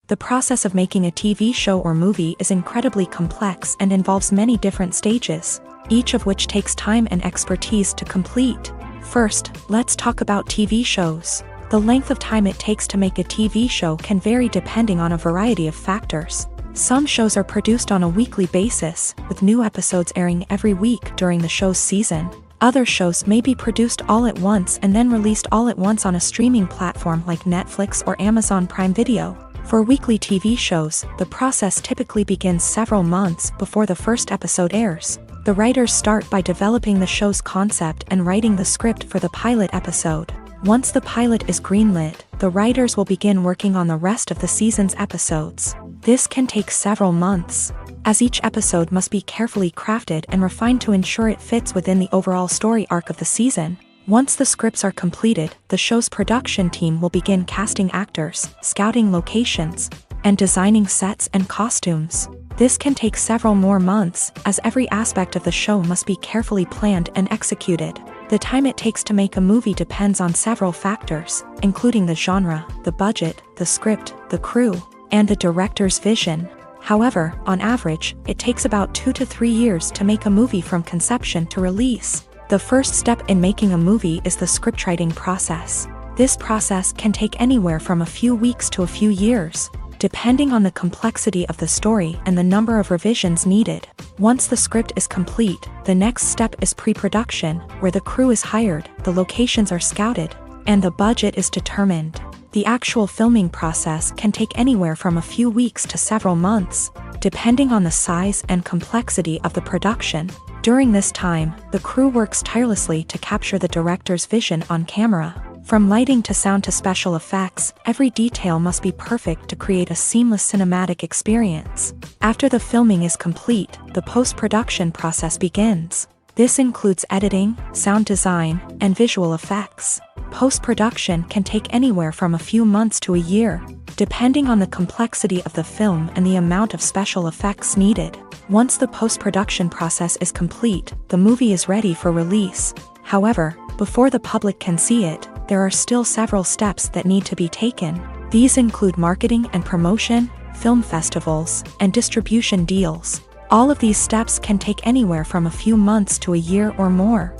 [SPEAKER 1] The process of making a TV show or movie is incredibly complex and involves many different stages, each of which takes time and expertise to complete. First, let's talk about TV shows. The length of time it takes to make a TV show can vary depending on a variety of factors. Some shows are produced on a weekly basis, with new episodes airing every week during the show's season. Other shows may be produced all at once and then released all at once on a streaming platform like Netflix or Amazon Prime Video. For weekly TV shows, the process typically begins several months before the first episode airs. The writers start by developing the show's concept and writing the script for the pilot episode. Once the pilot is greenlit, the writers will begin working on the rest of the season's episodes. This can take several months, as each episode must be carefully crafted and refined to ensure it fits within the overall story arc of the season. Once the scripts are completed, the show's production team will begin casting actors, scouting locations, and designing sets and costumes. This can take several more months, as every aspect of the show must be carefully planned and executed. The time it takes to make a movie depends on several factors, including the genre, the budget, the script, the crew, and the director's vision. However, on average, it takes about 2 to 3 years to make a movie from conception to release. The first step in making a movie is the scriptwriting process. This process can take anywhere from a few weeks to a few years, depending on the complexity of the story and the number of revisions needed. Once the script is complete, the next step is pre-production, where the crew is hired, the locations are scouted, and the budget is determined. The actual filming process can take anywhere from a few weeks to several months, depending on the size and complexity of the production. During this time, the crew works tirelessly to capture the director's vision on camera. From lighting to sound to special effects, every detail must be perfect to create a seamless cinematic experience. After the filming is complete, the post-production process begins. This includes editing, sound design, and visual effects. Post-production can take anywhere from a few months to a year, depending on the complexity of the film and the amount of special effects needed. Once the post-production process is complete, the movie is ready for release. However, before the public can see it, there are still several steps that need to be taken. These include marketing and promotion, film festivals, and distribution deals. All of these steps can take anywhere from a few months to a year or more.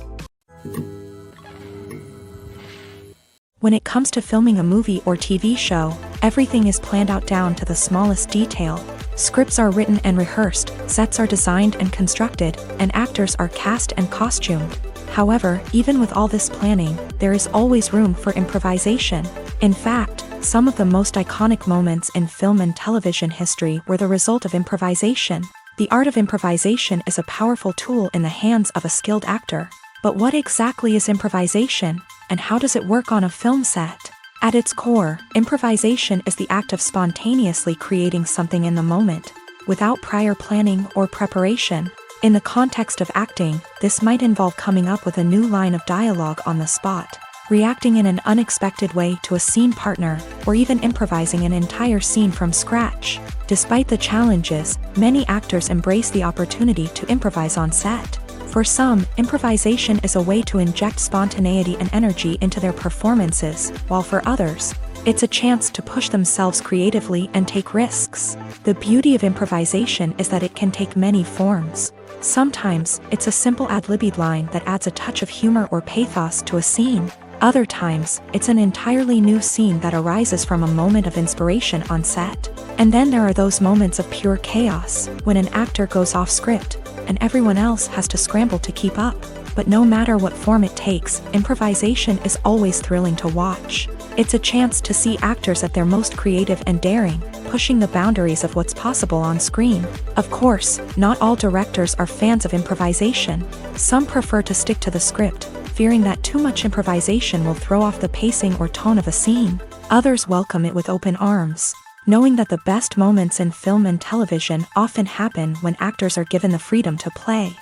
[SPEAKER 1] When it comes to filming a movie or TV show, everything is planned out down to the smallest detail. Scripts are written and rehearsed, sets are designed and constructed, and actors are cast and costumed. However, even with all this planning, there is always room for improvisation. In fact, some of the most iconic moments in film and television history were the result of improvisation. The art of improvisation is a powerful tool in the hands of a skilled actor. But what exactly is improvisation, and how does it work on a film set? At its core, improvisation is the act of spontaneously creating something in the moment, without prior planning or preparation. In the context of acting, this might involve coming up with a new line of dialogue on the spot, reacting in an unexpected way to a scene partner, or even improvising an entire scene from scratch. Despite the challenges, many actors embrace the opportunity to improvise on set. For some, improvisation is a way to inject spontaneity and energy into their performances, while for others, it's a chance to push themselves creatively and take risks. The beauty of improvisation is that it can take many forms. Sometimes, it's a simple ad-libbed line that adds a touch of humor or pathos to a scene. Other times, it's an entirely new scene that arises from a moment of inspiration on set. And then there are those moments of pure chaos, when an actor goes off script, and everyone else has to scramble to keep up. But no matter what form it takes, improvisation is always thrilling to watch. It's a chance to see actors at their most creative and daring, pushing the boundaries of what's possible on screen. Of course, not all directors are fans of improvisation. Some prefer to stick to the script, fearing that too much improvisation will throw off the pacing or tone of a scene. Others welcome it with open arms, knowing that the best moments in film and television often happen when actors are given the freedom to play.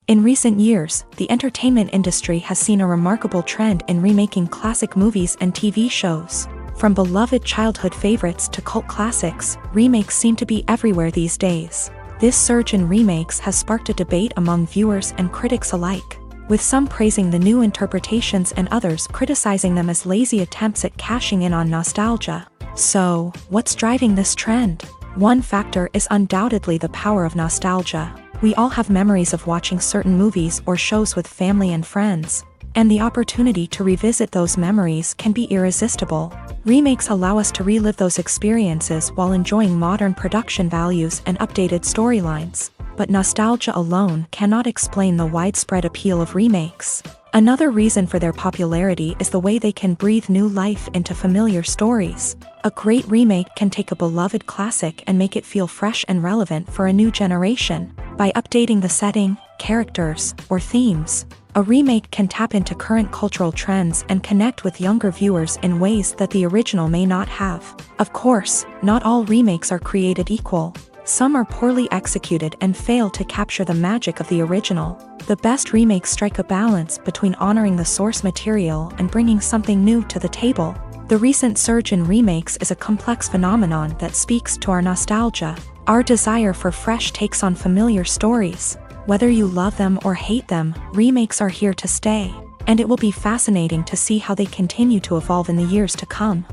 [SPEAKER 1] In recent years, the entertainment industry has seen a remarkable trend in remaking classic movies and TV shows. From beloved childhood favorites to cult classics, remakes seem to be everywhere these days. This surge in remakes has sparked a debate among viewers and critics alike, with some praising the new interpretations and others criticizing them as lazy attempts at cashing in on nostalgia. So, what's driving this trend? One factor is undoubtedly the power of nostalgia. We all have memories of watching certain movies or shows with family and friends, and the opportunity to revisit those memories can be irresistible. Remakes allow us to relive those experiences while enjoying modern production values and updated storylines. But nostalgia alone cannot explain the widespread appeal of remakes. Another reason for their popularity is the way they can breathe new life into familiar stories. A great remake can take a beloved classic and make it feel fresh and relevant for a new generation. By updating the setting, characters, or themes, a remake can tap into current cultural trends and connect with younger viewers in ways that the original may not have. Of course, not all remakes are created equal. Some are poorly executed and fail to capture the magic of the original. The best remakes strike a balance between honoring the source material and bringing something new to the table. The recent surge in remakes is a complex phenomenon that speaks to our nostalgia, our desire for fresh takes on familiar stories. Whether you love them or hate them, remakes are here to stay, and it will be fascinating to see how they continue to evolve in the years to come.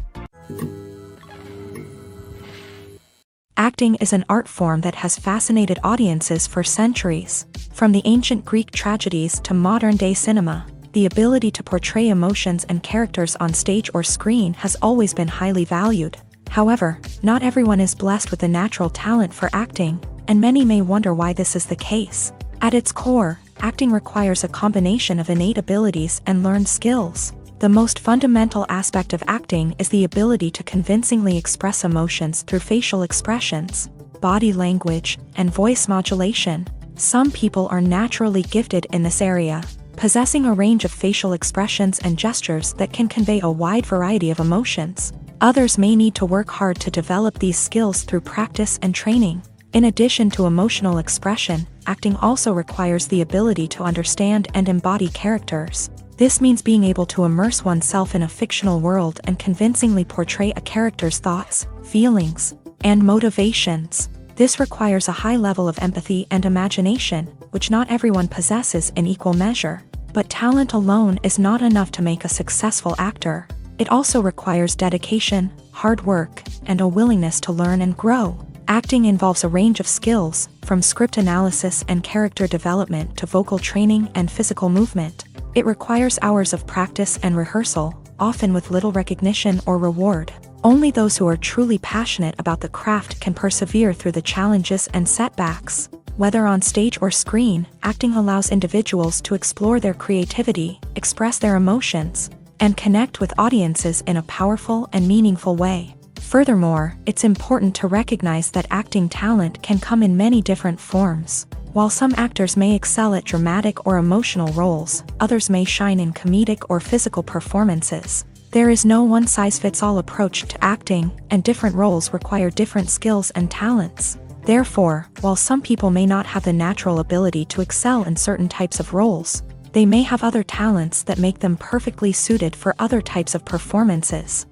[SPEAKER 1] Acting is an art form that has fascinated audiences for centuries. From the ancient Greek tragedies to modern-day cinema, the ability to portray emotions and characters on stage or screen has always been highly valued. However, not everyone is blessed with a natural talent for acting, and many may wonder why this is the case. At its core, acting requires a combination of innate abilities and learned skills. The most fundamental aspect of acting is the ability to convincingly express emotions through facial expressions, body language, and voice modulation. Some people are naturally gifted in this area, possessing a range of facial expressions and gestures that can convey a wide variety of emotions. Others may need to work hard to develop these skills through practice and training. In addition to emotional expression, acting also requires the ability to understand and embody characters. This means being able to immerse oneself in a fictional world and convincingly portray a character's thoughts, feelings, and motivations. This requires a high level of empathy and imagination, which not everyone possesses in equal measure. But talent alone is not enough to make a successful actor. It also requires dedication, hard work, and a willingness to learn and grow. Acting involves a range of skills, from script analysis and character development to vocal training and physical movement. It requires hours of practice and rehearsal, often with little recognition or reward. Only those who are truly passionate about the craft can persevere through the challenges and setbacks. Whether on stage or screen, acting allows individuals to explore their creativity, express their emotions, and connect with audiences in a powerful and meaningful way. Furthermore, it's important to recognize that acting talent can come in many different forms. While some actors may excel at dramatic or emotional roles, others may shine in comedic or physical performances. There is no one-size-fits-all approach to acting, and different roles require different skills and talents. Therefore, while some people may not have the natural ability to excel in certain types of roles, they may have other talents that make them perfectly suited for other types of performances.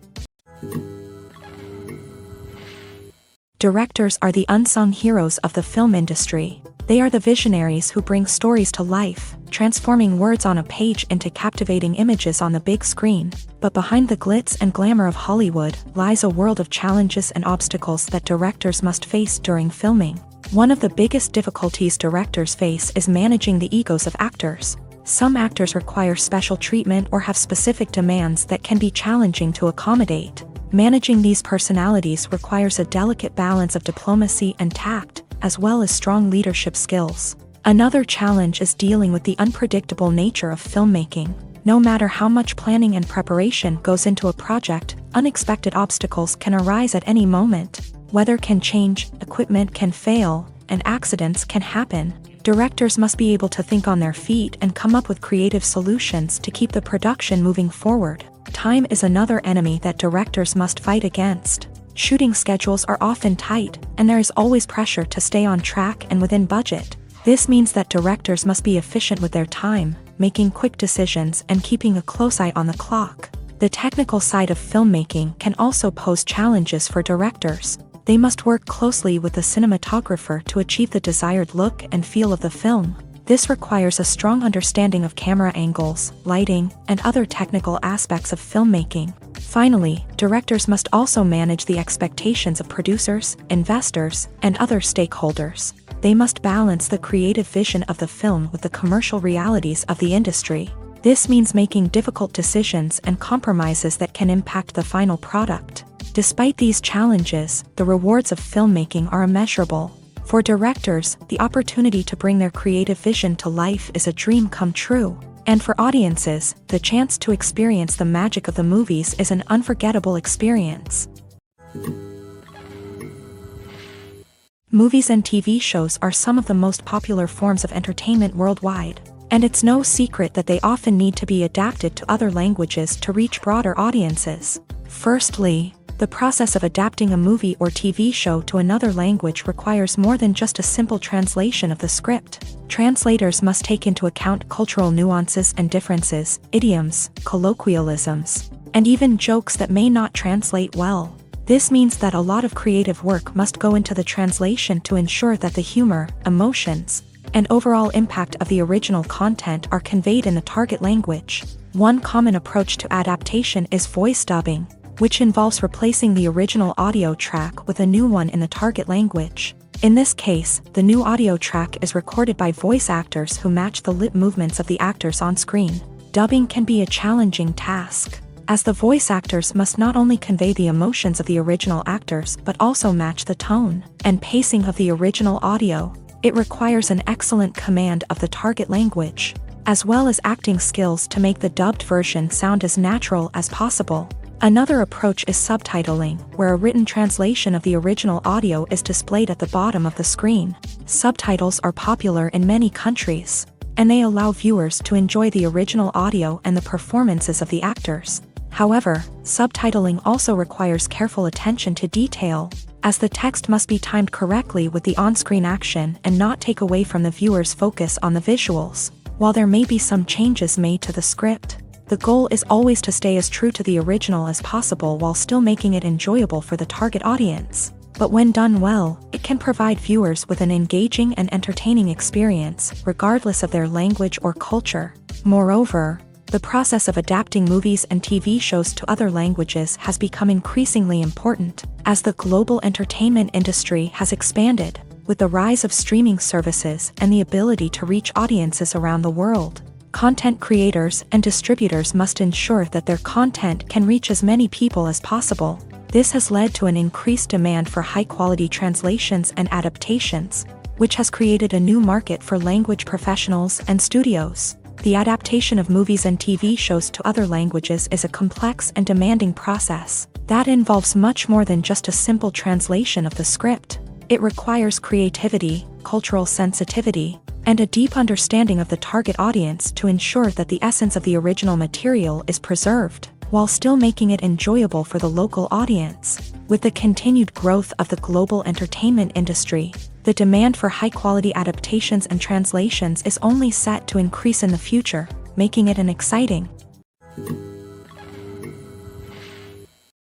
[SPEAKER 1] Directors are the unsung heroes of the film industry. They are the visionaries who bring stories to life, transforming words on a page into captivating images on the big screen. But behind the glitz and glamour of Hollywood lies a world of challenges and obstacles that directors must face during filming. One of the biggest difficulties directors face is managing the egos of actors. Some actors require special treatment or have specific demands that can be challenging to accommodate. Managing these personalities requires a delicate balance of diplomacy and tact, as well as strong leadership skills. Another challenge is dealing with the unpredictable nature of filmmaking. No matter how much planning and preparation goes into a project, unexpected obstacles can arise at any moment. Weather can change, equipment can fail, and accidents can happen. Directors must be able to think on their feet and come up with creative solutions to keep the production moving forward. Time is another enemy that directors must fight against. Shooting schedules are often tight, and there is always pressure to stay on track and within budget. This means that directors must be efficient with their time, making quick decisions and keeping a close eye on the clock. The technical side of filmmaking can also pose challenges for directors. They must work closely with the cinematographer to achieve the desired look and feel of the film. This requires a strong understanding of camera angles, lighting, and other technical aspects of filmmaking. Finally, directors must also manage the expectations of producers, investors, and other stakeholders. They must balance the creative vision of the film with the commercial realities of the industry. This means making difficult decisions and compromises that can impact the final product. Despite these challenges, the rewards of filmmaking are immeasurable. For directors, the opportunity to bring their creative vision to life is a dream come true. And for audiences, the chance to experience the magic of the movies is an unforgettable experience. Movies and TV shows are some of the most popular forms of entertainment worldwide, and it's no secret that they often need to be adapted to other languages to reach broader audiences. Firstly, the process of adapting a movie or TV show to another language requires more than just a simple translation of the script. Translators must take into account cultural nuances and differences, idioms, colloquialisms, and even jokes that may not translate well. This means that a lot of creative work must go into the translation to ensure that the humor, emotions, and overall impact of the original content are conveyed in the target language. One common approach to adaptation is voice dubbing, which involves replacing the original audio track with a new one in the target language. In this case, the new audio track is recorded by voice actors who match the lip movements of the actors on screen. Dubbing can be a challenging task, as the voice actors must not only convey the emotions of the original actors but also match the tone and pacing of the original audio. It requires an excellent command of the target language, as well as acting skills to make the dubbed version sound as natural as possible. Another approach is subtitling, where a written translation of the original audio is displayed at the bottom of the screen. Subtitles are popular in many countries, and they allow viewers to enjoy the original audio and the performances of the actors. However, subtitling also requires careful attention to detail, as the text must be timed correctly with the on-screen action and not take away from the viewer's focus on the visuals. While there may be some changes made to the script, the goal is always to stay as true to the original as possible while still making it enjoyable for the target audience. But when done well, it can provide viewers with an engaging and entertaining experience, regardless of their language or culture. Moreover, the process of adapting movies and TV shows to other languages has become increasingly important, as the global entertainment industry has expanded, with the rise of streaming services and the ability to reach audiences around the world. Content creators and distributors must ensure that their content can reach as many people as possible. This has led to an increased demand for high-quality translations and adaptations, which has created a new market for language professionals and studios. The adaptation of movies and TV shows to other languages is a complex and demanding process that involves much more than just a simple translation of the script. It requires creativity, cultural sensitivity, and a deep understanding of the target audience to ensure that the essence of the original material is preserved, while still making it enjoyable for the local audience. With the continued growth of the global entertainment industry, the demand for high-quality adaptations and translations is only set to increase in the future, making it an exciting.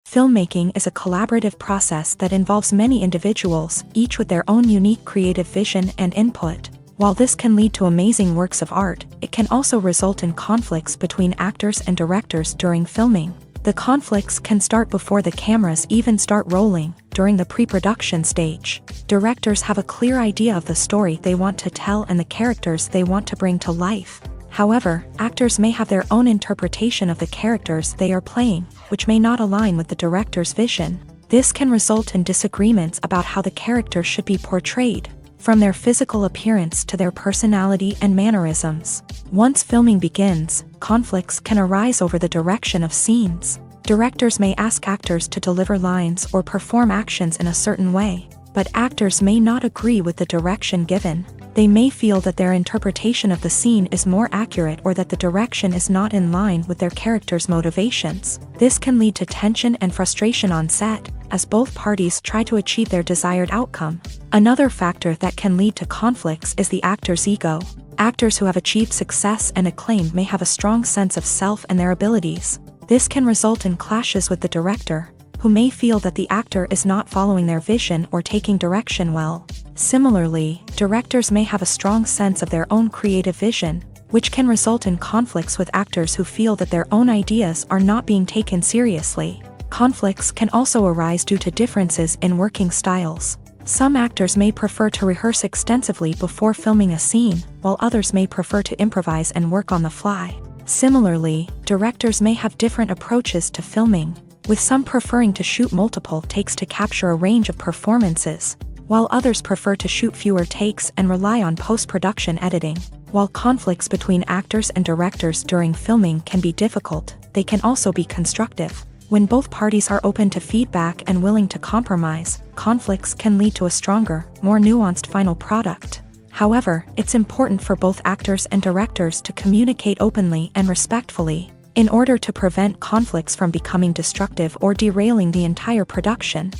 [SPEAKER 1] Filmmaking is a collaborative process that involves many individuals, each with their own unique creative vision and input. While this can lead to amazing works of art, it can also result in conflicts between actors and directors during filming. The conflicts can start before the cameras even start rolling, during the pre-production stage. Directors have a clear idea of the story they want to tell and the characters they want to bring to life. However, actors may have their own interpretation of the characters they are playing, which may not align with the director's vision. This can result in disagreements about how the character should be portrayed, from their physical appearance to their personality and mannerisms. Once filming begins, conflicts can arise over the direction of scenes. Directors may ask actors to deliver lines or perform actions in a certain way, but actors may not agree with the direction given. They may feel that their interpretation of the scene is more accurate or that the direction is not in line with their character's motivations. This can lead to tension and frustration on set, as both parties try to achieve their desired outcome. Another factor that can lead to conflicts is the actor's ego. Actors who have achieved success and acclaim may have a strong sense of self and their abilities. This can result in clashes with the director, who may feel that the actor is not following their vision or taking direction well. Similarly, directors may have a strong sense of their own creative vision, which can result in conflicts with actors who feel that their own ideas are not being taken seriously. Conflicts can also arise due to differences in working styles. Some actors may prefer to rehearse extensively before filming a scene, while others may prefer to improvise and work on the fly. Similarly, directors may have different approaches to filming, with some preferring to shoot multiple takes to capture a range of performances, while others prefer to shoot fewer takes and rely on post-production editing. While conflicts between actors and directors during filming can be difficult, they can also be constructive. When both parties are open to feedback and willing to compromise, conflicts can lead to a stronger, more nuanced final product. However, it's important for both actors and directors to communicate openly and respectfully, in order to prevent conflicts from becoming destructive or derailing the entire production.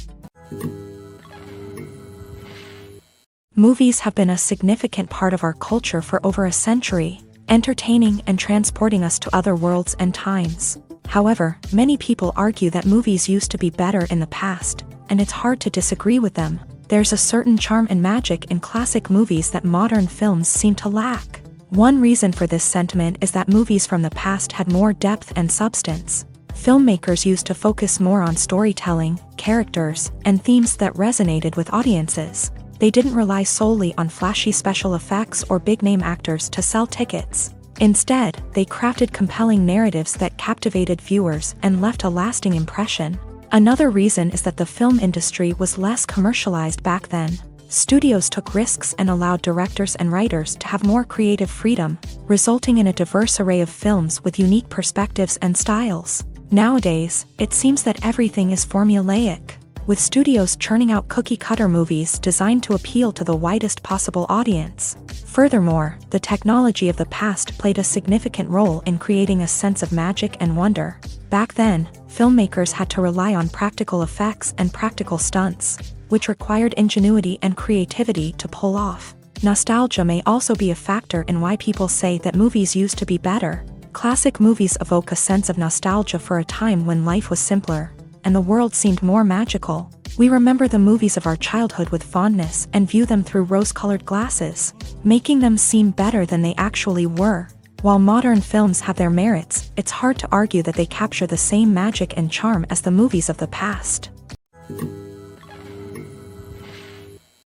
[SPEAKER 1] Movies have been a significant part of our culture for over a century, entertaining and transporting us to other worlds and times. However, many people argue that movies used to be better in the past, and it's hard to disagree with them. There's a certain charm and magic in classic movies that modern films seem to lack. One reason for this sentiment is that movies from the past had more depth and substance. Filmmakers used to focus more on storytelling, characters, and themes that resonated with audiences. They didn't rely solely on flashy special effects or big-name actors to sell tickets. Instead, they crafted compelling narratives that captivated viewers and left a lasting impression. Another reason is that the film industry was less commercialized back then. Studios took risks and allowed directors and writers to have more creative freedom, resulting in a diverse array of films with unique perspectives and styles. Nowadays, it seems that everything is formulaic, with studios churning out cookie-cutter movies designed to appeal to the widest possible audience. Furthermore, the technology of the past played a significant role in creating a sense of magic and wonder. Back then, filmmakers had to rely on practical effects and practical stunts, which required ingenuity and creativity to pull off. Nostalgia may also be a factor in why people say that movies used to be better. Classic movies evoke a sense of nostalgia for a time when life was simpler, and the world seemed more magical. We remember the movies of our childhood with fondness and view them through rose-colored glasses, making them seem better than they actually were. While modern films have their merits, it's hard to argue that they capture the same magic and charm as the movies of the past.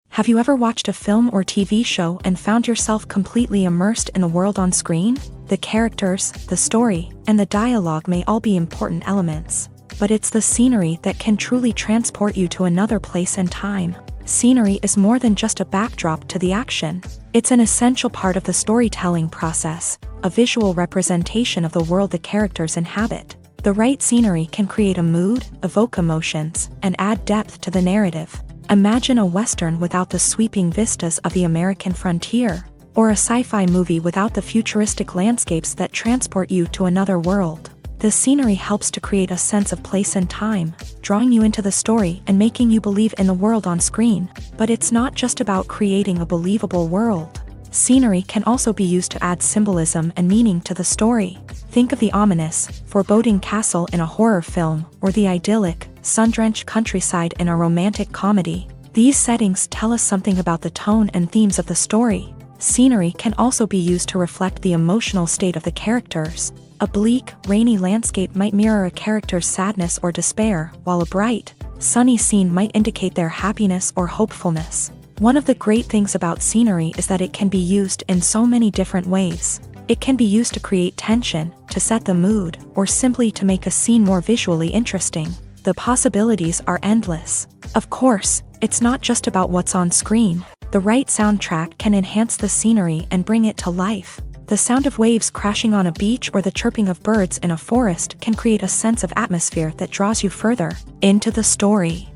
[SPEAKER 1] Have you ever watched a film or TV show and found yourself completely immersed in the world on screen? The characters, the story, and the dialogue may all be important elements, but it's the scenery that can truly transport you to another place and time. Scenery is more than just a backdrop to the action. It's an essential part of the storytelling process, a visual representation of the world the characters inhabit. The right scenery can create a mood, evoke emotions, and add depth to the narrative. Imagine a Western without the sweeping vistas of the American frontier, or a sci-fi movie without the futuristic landscapes that transport you to another world. The scenery helps to create a sense of place and time, drawing you into the story and making you believe in the world on screen. But it's not just about creating a believable world. Scenery can also be used to add symbolism and meaning to the story. Think of the ominous, foreboding castle in a horror film, or the idyllic, sun-drenched countryside in a romantic comedy. These settings tell us something about the tone and themes of the story. Scenery can also be used to reflect the emotional state of the characters. A bleak, rainy landscape might mirror a character's sadness or despair, while a bright, sunny scene might indicate their happiness or hopefulness. One of the great things about scenery is that it can be used in so many different ways. It can be used to create tension, to set the mood, or simply to make a scene more visually interesting. The possibilities are endless. Of course, it's not just about what's on screen. The right soundtrack can enhance the scenery and bring it to life. The sound of waves crashing on a beach or the chirping of birds in a forest can create a sense of atmosphere that draws you further into the story.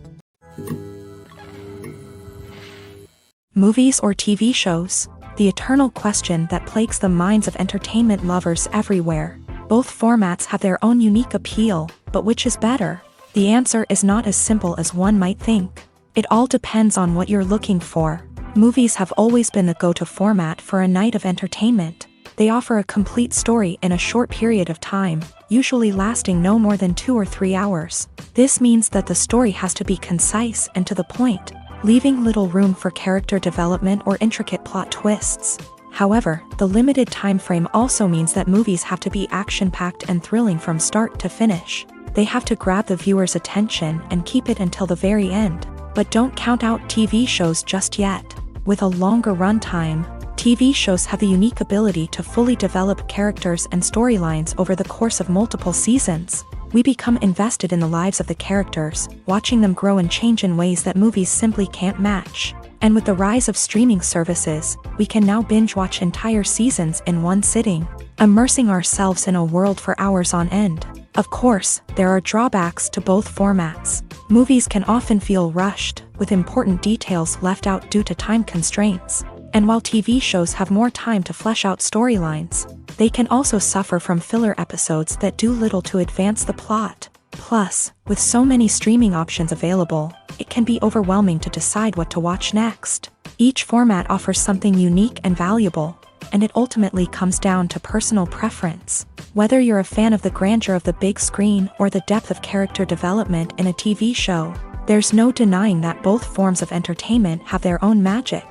[SPEAKER 1] Movies or TV shows. the eternal question that plagues the minds of entertainment lovers everywhere. Both formats have their own unique appeal, but which is better? The answer is not as simple as one might think. It all depends on what you're looking for. Movies have always been the go-to format for a night of entertainment. They offer a complete story in a short period of time, usually lasting no more than 2 or 3 hours. This means that the story has to be concise and to the point, leaving little room for character development or intricate plot twists. However, the limited time frame also means that movies have to be action-packed and thrilling from start to finish. They have to grab the viewer's attention and keep it until the very end. But don't count out TV shows just yet. With a longer runtime, TV shows have the unique ability to fully develop characters and storylines over the course of multiple seasons. We become invested in the lives of the characters, watching them grow and change in ways that movies simply can't match. And with the rise of streaming services, we can now binge-watch entire seasons in one sitting, immersing ourselves in a world for hours on end. Of course, there are drawbacks to both formats. Movies can often feel rushed, with important details left out due to time constraints. And while TV shows have more time to flesh out storylines, they can also suffer from filler episodes that do little to advance the plot. Plus, with so many streaming options available, it can be overwhelming to decide what to watch next. Each format offers something unique and valuable, and it ultimately comes down to personal preference. Whether you're a fan of the grandeur of the big screen or the depth of character development in a TV show, there's no denying that both forms of entertainment have their own magic.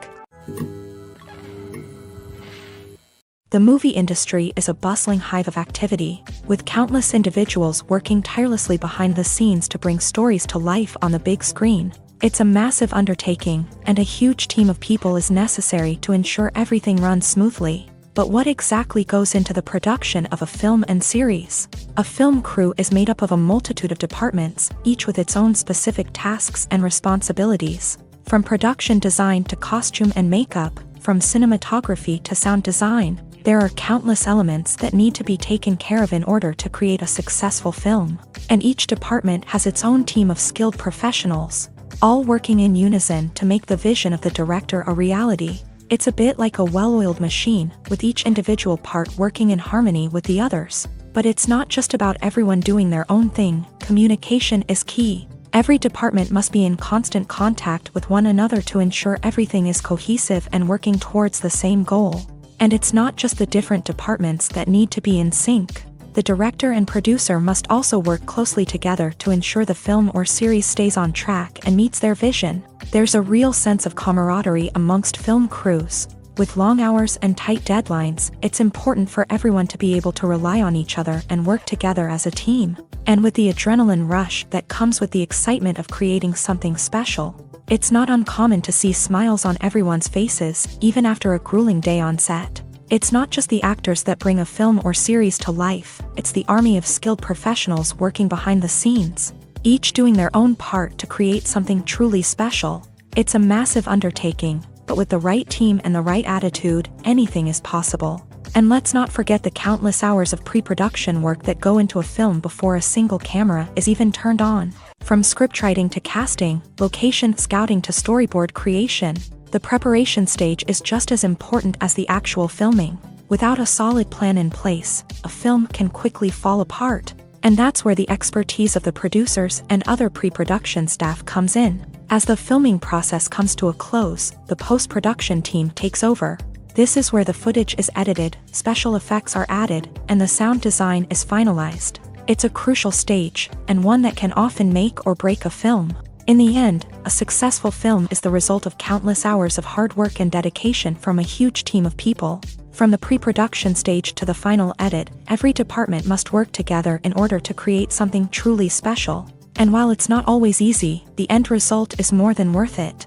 [SPEAKER 1] The movie industry is a bustling hive of activity, with countless individuals working tirelessly behind the scenes to bring stories to life on the big screen. It's a massive undertaking, and a huge team of people is necessary to ensure everything runs smoothly. But what exactly goes into the production of a film and series? A film crew is made up of a multitude of departments, each with its own specific tasks and responsibilities. From production design to costume and makeup, from cinematography to sound design, there are countless elements that need to be taken care of in order to create a successful film. And each department has its own team of skilled professionals, all working in unison to make the vision of the director a reality. It's a bit like a well-oiled machine, with each individual part working in harmony with the others. But it's not just about everyone doing their own thing. Communication is key. Every department must be in constant contact with one another to ensure everything is cohesive and working towards the same goal. And it's not just the different departments that need to be in sync. The director and producer must also work closely together to ensure the film or series stays on track and meets their vision. There's a real sense of camaraderie amongst film crews. With long hours and tight deadlines, it's important for everyone to be able to rely on each other and work together as a team. And with the adrenaline rush that comes with the excitement of creating something special, it's not uncommon to see smiles on everyone's faces, even after a grueling day on set. It's not just the actors that bring a film or series to life, it's the army of skilled professionals working behind the scenes, each doing their own part to create something truly special. It's a massive undertaking, but with the right team and the right attitude, anything is possible. And let's not forget the countless hours of pre-production work that go into a film before a single camera is even turned on. From scriptwriting to casting, location scouting to storyboard creation, the preparation stage is just as important as the actual filming. Without a solid plan in place, a film can quickly fall apart. And that's where the expertise of the producers and other pre-production staff comes in. As the filming process comes to a close, the post-production team takes over. This is where the footage is edited, special effects are added, and the sound design is finalized. It's a crucial stage, and one that can often make or break a film. In the end, a successful film is the result of countless hours of hard work and dedication from a huge team of people. From the pre-production stage to the final edit, every department must work together in order to create something truly special. And while it's not always easy, the end result is more than worth it.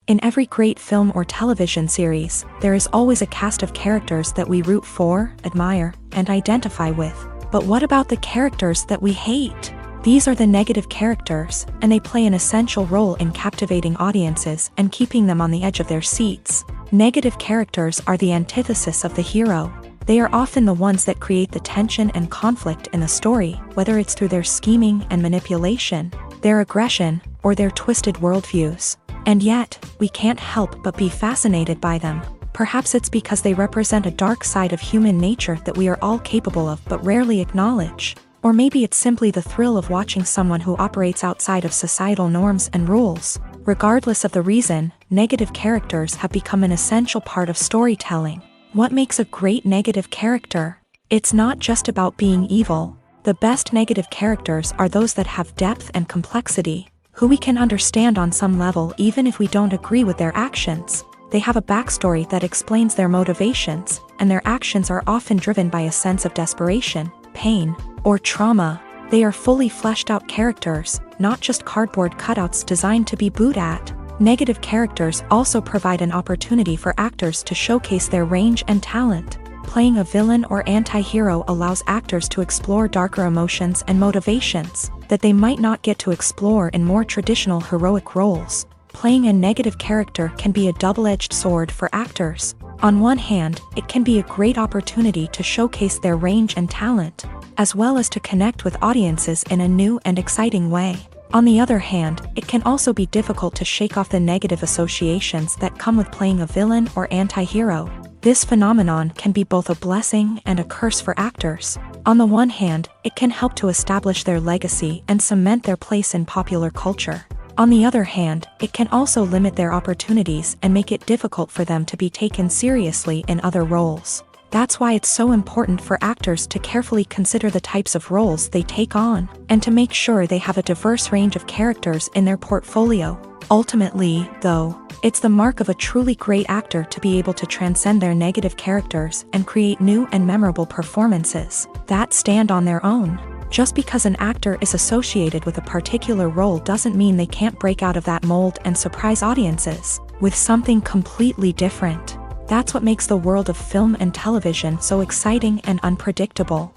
[SPEAKER 1] In every great film or television series, there is always a cast of characters that we root for, admire, and identify with. But what about the characters that we hate? These are the negative characters, and they play an essential role in captivating audiences and keeping them on the edge of their seats. Negative characters are the antithesis of the hero. They are often the ones that create the tension and conflict in the story, whether it's through their scheming and manipulation, their aggression, or their twisted worldviews. And yet, we can't help but be fascinated by them. Perhaps it's because they represent a dark side of human nature that we are all capable of but rarely acknowledge. Or maybe it's simply the thrill of watching someone who operates outside of societal norms and rules. Regardless of the reason, negative characters have become an essential part of storytelling. What makes a great negative character? It's not just about being evil. The best negative characters are those that have depth and complexity, who we can understand on some level even if we don't agree with their actions. They have a backstory that explains their motivations, and their actions are often driven by a sense of desperation, pain, or trauma. They are fully fleshed out characters, not just cardboard cutouts designed to be booed at. Negative characters also provide an opportunity for actors to showcase their range and talent. Playing a villain or anti-hero allows actors to explore darker emotions and motivations that they might not get to explore in more traditional heroic roles. Playing a negative character can be a double-edged sword for actors. On one hand, it can be a great opportunity to showcase their range and talent, as well as to connect with audiences in a new and exciting way. On the other hand, it can also be difficult to shake off the negative associations that come with playing a villain or anti-hero. This phenomenon can be both a blessing and a curse for actors. On the one hand, it can help to establish their legacy and cement their place in popular culture. On the other hand, it can also limit their opportunities and make it difficult for them to be taken seriously in other roles. That's why it's so important for actors to carefully consider the types of roles they take on, and to make sure they have a diverse range of characters in their portfolio. Ultimately, though, it's the mark of a truly great actor to be able to transcend their negative characters and create new and memorable performances that stand on their own. Just because an actor is associated with a particular role doesn't mean they can't break out of that mold and surprise audiences with something completely different. That's what makes the world of film and television so exciting and unpredictable.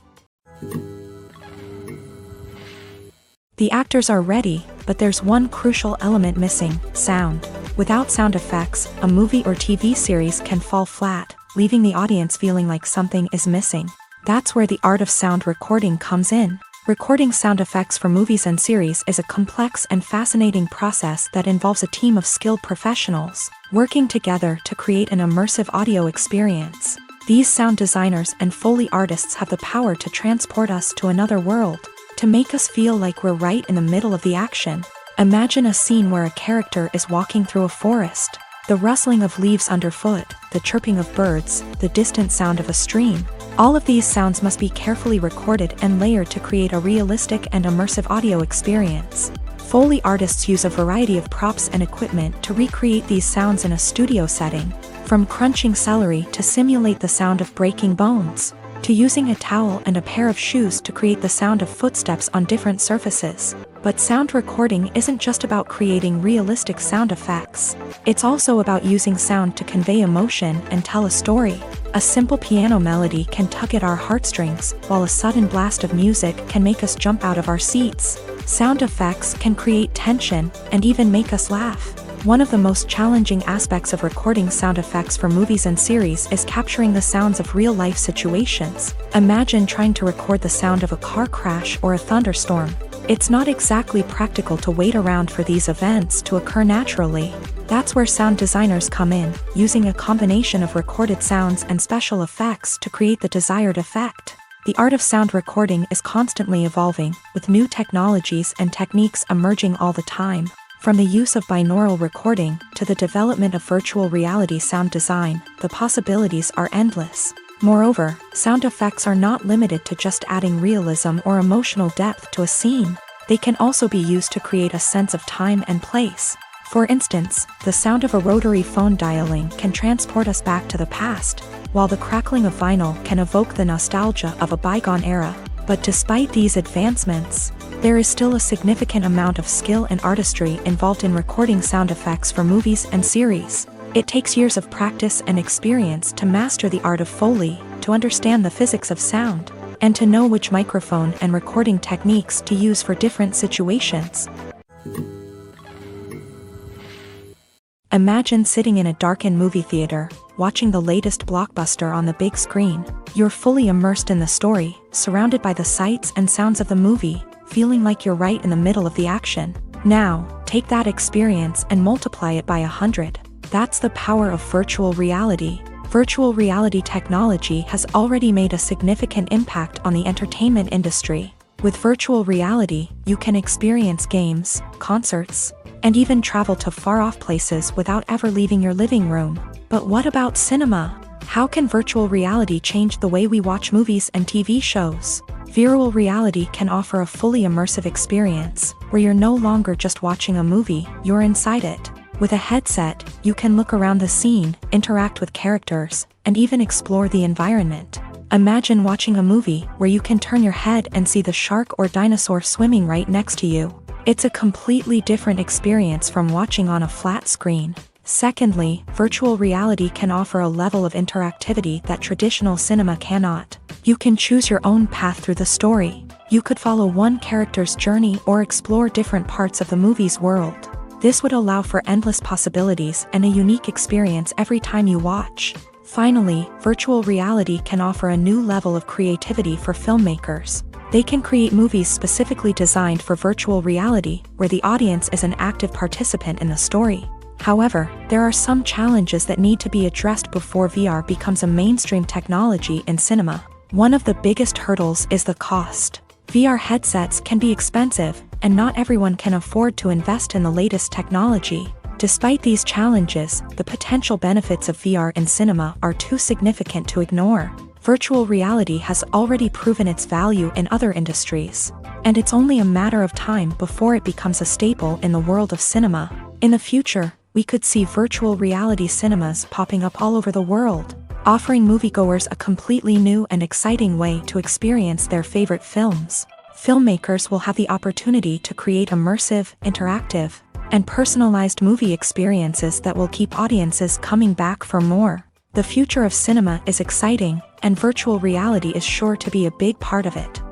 [SPEAKER 1] The actors are ready, but there's one crucial element missing: sound. Without sound effects, a movie or TV series can fall flat, leaving the audience feeling like something is missing. That's where the art of sound recording comes in. Recording sound effects for movies and series is a complex and fascinating process that involves a team of skilled professionals working together to create an immersive audio experience. These sound designers and Foley artists have the power to transport us to another world, to make us feel like we're right in the middle of the action. Imagine a scene where a character is walking through a forest. The rustling of leaves underfoot, the chirping of birds, the distant sound of a stream. All of these sounds must be carefully recorded and layered to create a realistic and immersive audio experience. Foley artists use a variety of props and equipment to recreate these sounds in a studio setting, from crunching celery to simulate the sound of breaking bones, to using a towel and a pair of shoes to create the sound of footsteps on different surfaces. But sound recording isn't just about creating realistic sound effects. It's also about using sound to convey emotion and tell a story. A simple piano melody can tug at our heartstrings, while a sudden blast of music can make us jump out of our seats. Sound effects can create tension and even make us laugh. One of the most challenging aspects of recording sound effects for movies and series is capturing the sounds of real-life situations. Imagine trying to record the sound of a car crash or a thunderstorm. It's not exactly practical to wait around for these events to occur naturally. That's where sound designers come in, using a combination of recorded sounds and special effects to create the desired effect. The art of sound recording is constantly evolving, with new technologies and techniques emerging all the time. From the use of binaural recording to the development of virtual reality sound design, the possibilities are endless. Moreover, sound effects are not limited to just adding realism or emotional depth to a scene. They can also be used to create a sense of time and place. For instance, the sound of a rotary phone dialing can transport us back to the past, while the crackling of vinyl can evoke the nostalgia of a bygone era. But despite these advancements, there is still a significant amount of skill and artistry involved in recording sound effects for movies and series. It takes years of practice and experience to master the art of Foley, to understand the physics of sound, and to know which microphone and recording techniques to use for different situations. Imagine sitting in a darkened movie theater, watching the latest blockbuster on the big screen. You're fully immersed in the story, surrounded by the sights and sounds of the movie, feeling like you're right in the middle of the action. Now, take that experience and multiply it by 100. That's the power of virtual reality. Virtual reality technology has already made a significant impact on the entertainment industry. With virtual reality, you can experience games, concerts, and even travel to far-off places without ever leaving your living room. But what about cinema? How can virtual reality change the way we watch movies and TV shows? Virtual reality can offer a fully immersive experience, where you're no longer just watching a movie, you're inside it. With a headset, you can look around the scene, interact with characters, and even explore the environment. Imagine watching a movie where you can turn your head and see the shark or dinosaur swimming right next to you. It's a completely different experience from watching on a flat screen. Secondly, virtual reality can offer a level of interactivity that traditional cinema cannot. You can choose your own path through the story. You could follow one character's journey or explore different parts of the movie's world. This would allow for endless possibilities and a unique experience every time you watch. Finally, virtual reality can offer a new level of creativity for filmmakers. They can create movies specifically designed for virtual reality, where the audience is an active participant in the story. However, there are some challenges that need to be addressed before VR becomes a mainstream technology in cinema. One of the biggest hurdles is the cost. VR headsets can be expensive, and not everyone can afford to invest in the latest technology. Despite these challenges, the potential benefits of VR in cinema are too significant to ignore. Virtual reality has already proven its value in other industries, and it's only a matter of time before it becomes a staple in the world of cinema. In the future, we could see virtual reality cinemas popping up all over the world, offering moviegoers a completely new and exciting way to experience their favorite films. Filmmakers will have the opportunity to create immersive, interactive, and personalized movie experiences that will keep audiences coming back for more. The future of cinema is exciting, and virtual reality is sure to be a big part of it.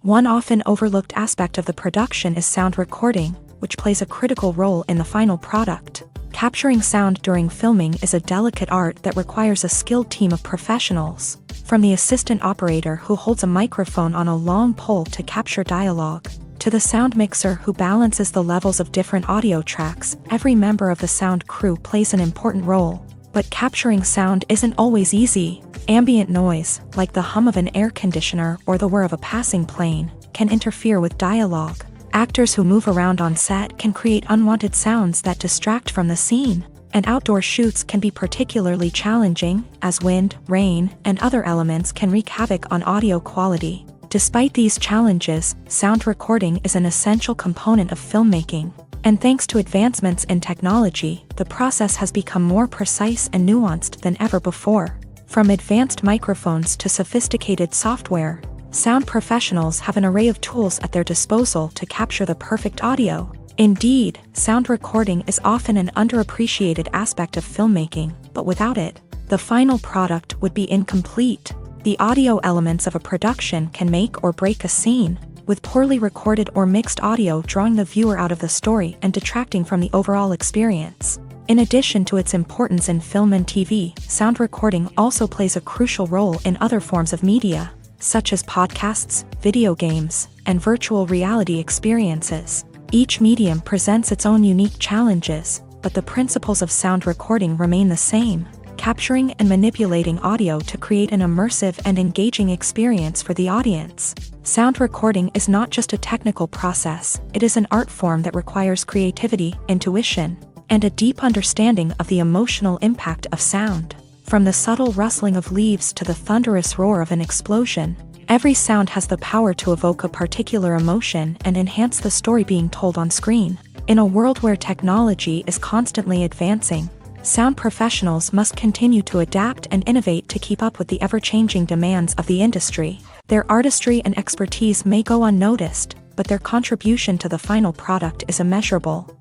[SPEAKER 1] One often overlooked aspect of the production is sound recording, which plays a critical role in the final product. Capturing sound during filming is a delicate art that requires a skilled team of professionals, from the assistant operator who holds a microphone on a long pole to capture dialogue, to the sound mixer who balances the levels of different audio tracks. Every member of the sound crew plays an important role. But capturing sound isn't always easy. Ambient noise, like the hum of an air conditioner or the whir of a passing plane, can interfere with dialogue. Actors who move around on set can create unwanted sounds that distract from the scene. And outdoor shoots can be particularly challenging, as wind, rain, and other elements can wreak havoc on audio quality. Despite these challenges, sound recording is an essential component of filmmaking. And thanks to advancements in technology, the process has become more precise and nuanced than ever before. From advanced microphones to sophisticated software, sound professionals have an array of tools at their disposal to capture the perfect audio. Indeed, sound recording is often an underappreciated aspect of filmmaking, but without it, the final product would be incomplete. The audio elements of a production can make or break a scene, with poorly recorded or mixed audio drawing the viewer out of the story and detracting from the overall experience. In addition to its importance in film and TV, sound recording also plays a crucial role in other forms of media, such as podcasts, video games, and virtual reality experiences. Each medium presents its own unique challenges, but the principles of sound recording remain the same: capturing and manipulating audio to create an immersive and engaging experience for the audience. Sound recording is not just a technical process, it is an art form that requires creativity, intuition, and a deep understanding of the emotional impact of sound. From the subtle rustling of leaves to the thunderous roar of an explosion, every sound has the power to evoke a particular emotion and enhance the story being told on screen. In a world where technology is constantly advancing, sound professionals must continue to adapt and innovate to keep up with the ever-changing demands of the industry. Their artistry and expertise may go unnoticed, but their contribution to the final product is immeasurable.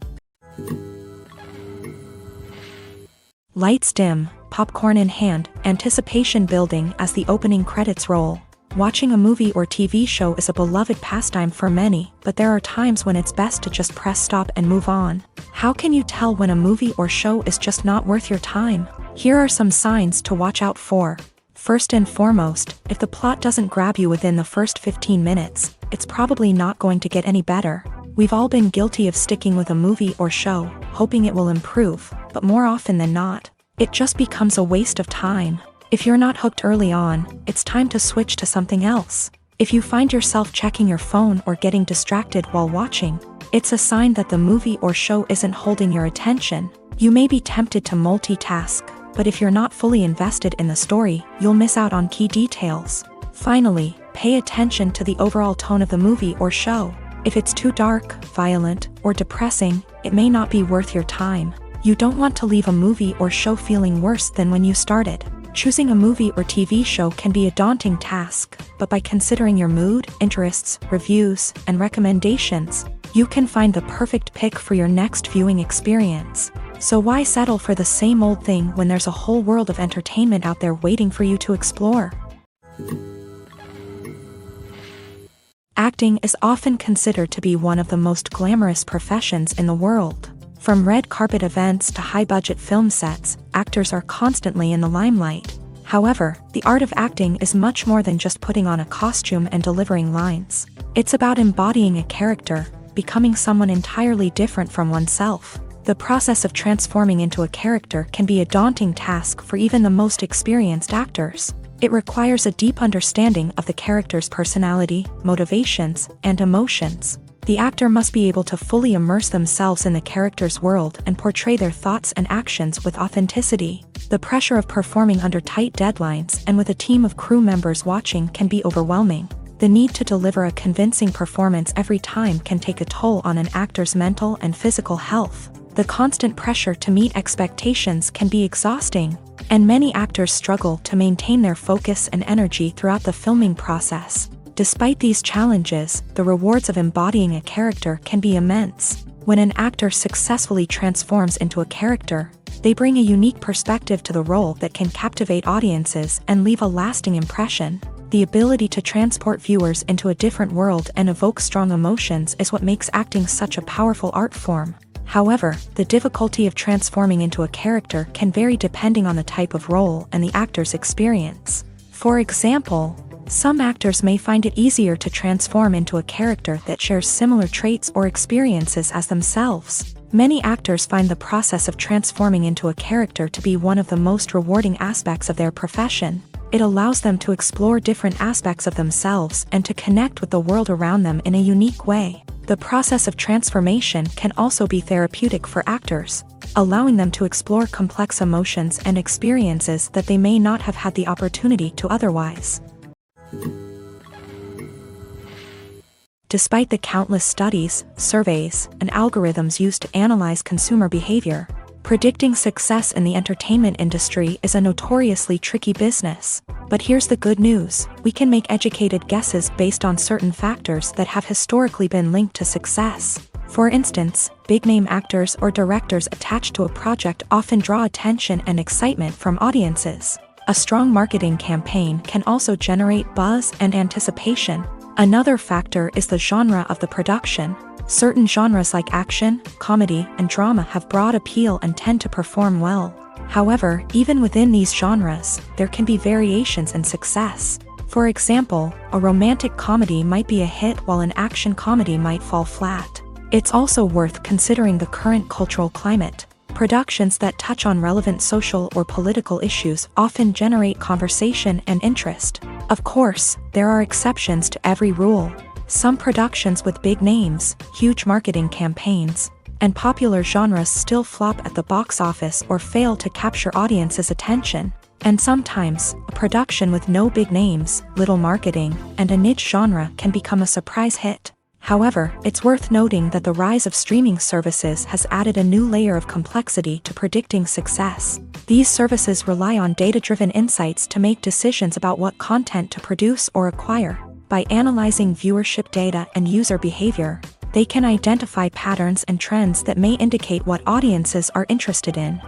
[SPEAKER 1] Lights dim, popcorn in hand, anticipation building as the opening credits roll. Watching a movie or TV show is a beloved pastime for many, but there are times when it's best to just press stop and move on. How can you tell when a movie or show is just not worth your time? Here are some signs to watch out for. First and foremost, if the plot doesn't grab you within the first 15 minutes, it's probably not going to get any better. We've all been guilty of sticking with a movie or show, hoping it will improve, but more often than not, it just becomes a waste of time. If you're not hooked early on, it's time to switch to something else. If you find yourself checking your phone or getting distracted while watching, it's a sign that the movie or show isn't holding your attention. You may be tempted to multitask, but if you're not fully invested in the story, you'll miss out on key details. Finally, pay attention to the overall tone of the movie or show. If it's too dark, violent, or depressing, it may not be worth your time. You don't want to leave a movie or show feeling worse than when you started. Choosing a movie or TV show can be a daunting task, but by considering your mood, interests, reviews, and recommendations, you can find the perfect pick for your next viewing experience. So why settle for the same old thing when there's a whole world of entertainment out there waiting for you to explore? Acting is often considered to be one of the most glamorous professions in the world. From red carpet events to high-budget film sets, actors are constantly in the limelight. However, the art of acting is much more than just putting on a costume and delivering lines. It's about embodying a character, becoming someone entirely different from oneself. The process of transforming into a character can be a daunting task for even the most experienced actors. It requires a deep understanding of the character's personality, motivations, and emotions. The actor must be able to fully immerse themselves in the character's world and portray their thoughts and actions with authenticity. The pressure of performing under tight deadlines and with a team of crew members watching can be overwhelming. The need to deliver a convincing performance every time can take a toll on an actor's mental and physical health. The constant pressure to meet expectations can be exhausting, and many actors struggle to maintain their focus and energy throughout the filming process. Despite these challenges, the rewards of embodying a character can be immense. When an actor successfully transforms into a character, they bring a unique perspective to the role that can captivate audiences and leave a lasting impression. The ability to transport viewers into a different world and evoke strong emotions is what makes acting such a powerful art form. However, the difficulty of transforming into a character can vary depending on the type of role and the actor's experience. For example, some actors may find it easier to transform into a character that shares similar traits or experiences as themselves. Many actors find the process of transforming into a character to be one of the most rewarding aspects of their profession. It allows them to explore different aspects of themselves and to connect with the world around them in a unique way. The process of transformation can also be therapeutic for actors, allowing them to explore complex emotions and experiences that they may not have had the opportunity to otherwise. Despite the countless studies, surveys, and algorithms used to analyze consumer behavior, predicting success in the entertainment industry is a notoriously tricky business. But here's the good news: we can make educated guesses based on certain factors that have historically been linked to success. For instance, big-name actors or directors attached to a project often draw attention and excitement from audiences. A strong marketing campaign can also generate buzz and anticipation. Another factor is the genre of the production. Certain genres like action, comedy, and drama have broad appeal and tend to perform well. However, even within these genres, there can be variations in success. For example, a romantic comedy might be a hit while an action comedy might fall flat. It's also worth considering the current cultural climate. Productions that touch on relevant social or political issues often generate conversation and interest. Of course, there are exceptions to every rule. Some productions with big names, huge marketing campaigns, and popular genres still flop at the box office or fail to capture audiences' attention. And sometimes, a production with no big names, little marketing, and a niche genre can become a surprise hit. However, it's worth noting that the rise of streaming services has added a new layer of complexity to predicting success. These services rely on data-driven insights to make decisions about what content to produce or acquire. By analyzing viewership data and user behavior, they can identify patterns and trends that may indicate what audiences are interested in.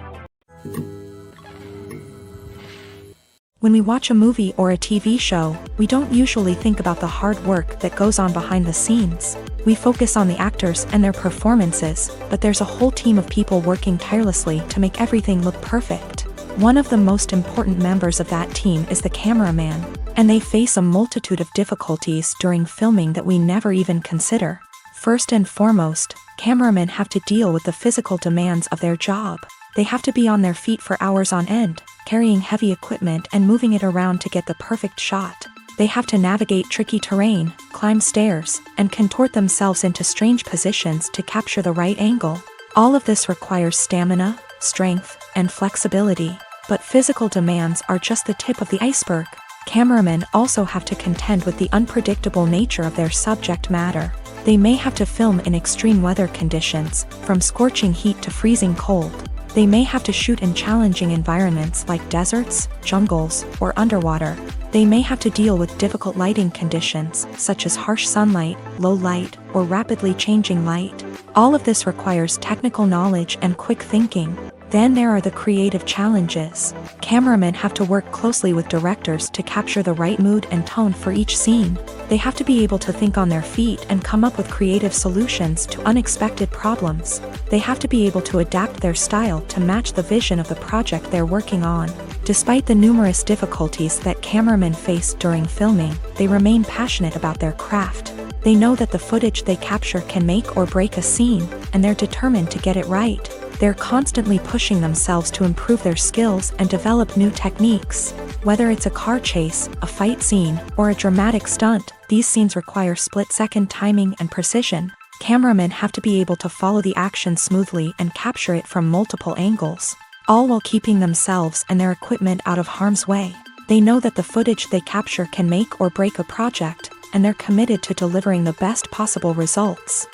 [SPEAKER 1] When we watch a movie or a TV show, we don't usually think about the hard work that goes on behind the scenes. We focus on the actors and their performances, but there's a whole team of people working tirelessly to make everything look perfect. One of the most important members of that team is the cameraman. And they face a multitude of difficulties during filming that we never even consider. First and foremost, cameramen have to deal with the physical demands of their job. They have to be on their feet for hours on end, carrying heavy equipment and moving it around to get the perfect shot. They have to navigate tricky terrain, climb stairs, and contort themselves into strange positions to capture the right angle. All of this requires stamina, strength, and flexibility. But physical demands are just the tip of the iceberg. Cameramen also have to contend with the unpredictable nature of their subject matter. They may have to film in extreme weather conditions, from scorching heat to freezing cold. They may have to shoot in challenging environments like deserts, jungles, or underwater. They may have to deal with difficult lighting conditions, such as harsh sunlight, low light, or rapidly changing light. All of this requires technical knowledge and quick thinking. Then there are the creative challenges. Cameramen have to work closely with directors to capture the right mood and tone for each scene. They have to be able to think on their feet and come up with creative solutions to unexpected problems. They have to be able to adapt their style to match the vision of the project they're working on. Despite the numerous difficulties that cameramen face during filming, they remain passionate about their craft. They know that the footage they capture can make or break a scene, and they're determined to get it right. They're constantly pushing themselves to improve their skills and develop new techniques. Whether it's a car chase, a fight scene, or a dramatic stunt, these scenes require split-second timing and precision. Cameramen have to be able to follow the action smoothly and capture it from multiple angles, all while keeping themselves and their equipment out of harm's way. They know that the footage they capture can make or break a project, and they're committed to delivering the best possible results.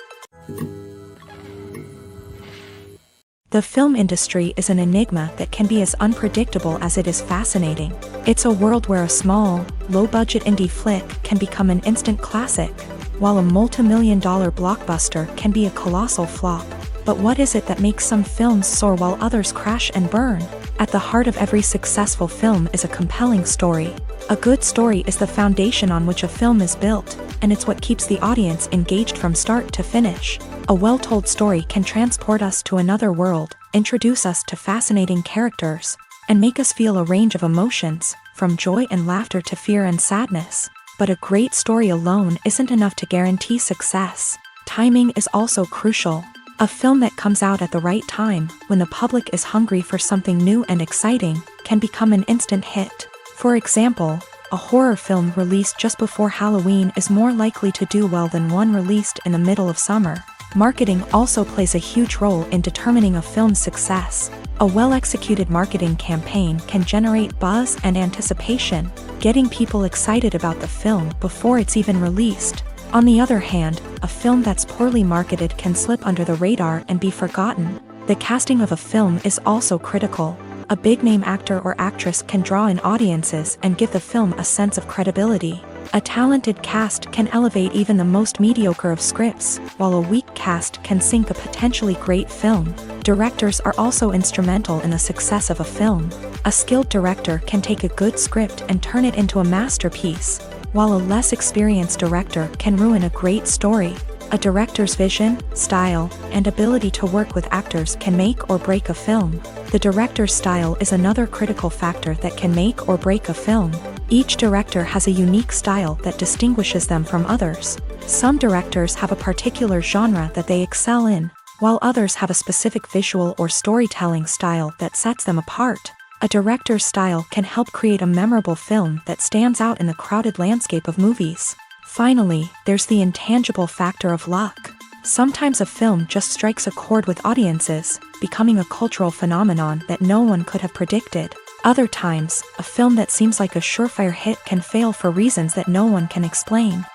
[SPEAKER 1] The film industry is an enigma that can be as unpredictable as it is fascinating. It's a world where a small, low-budget indie flick can become an instant classic, while a multi-million-dollar blockbuster can be a colossal flop. But what is it that makes some films soar while others crash and burn? At the heart of every successful film is a compelling story. A good story is the foundation on which a film is built, and it's what keeps the audience engaged from start to finish. A well-told story can transport us to another world, introduce us to fascinating characters, and make us feel a range of emotions, from joy and laughter to fear and sadness. But a great story alone isn't enough to guarantee success. Timing is also crucial. A film that comes out at the right time, when the public is hungry for something new and exciting, can become an instant hit. For example, a horror film released just before Halloween is more likely to do well than one released in the middle of summer. Marketing also plays a huge role in determining a film's success. A well-executed marketing campaign can generate buzz and anticipation, getting people excited about the film before it's even released. On the other hand, a film that's poorly marketed can slip under the radar and be forgotten. The casting of a film is also critical. A big-name actor or actress can draw in audiences and give the film a sense of credibility. A talented cast can elevate even the most mediocre of scripts, while a weak cast can sink a potentially great film. Directors are also instrumental in the success of a film. A skilled director can take a good script and turn it into a masterpiece, while a less experienced director can ruin a great story. A director's vision, style, and ability to work with actors can make or break a film. The director's style is another critical factor that can make or break a film. Each director has a unique style that distinguishes them from others. Some directors have a particular genre that they excel in, while others have a specific visual or storytelling style that sets them apart. A director's style can help create a memorable film that stands out in the crowded landscape of movies. Finally, there's the intangible factor of luck. Sometimes a film just strikes a chord with audiences, becoming a cultural phenomenon that no one could have predicted. Other times, a film that seems like a surefire hit can fail for reasons that no one can explain.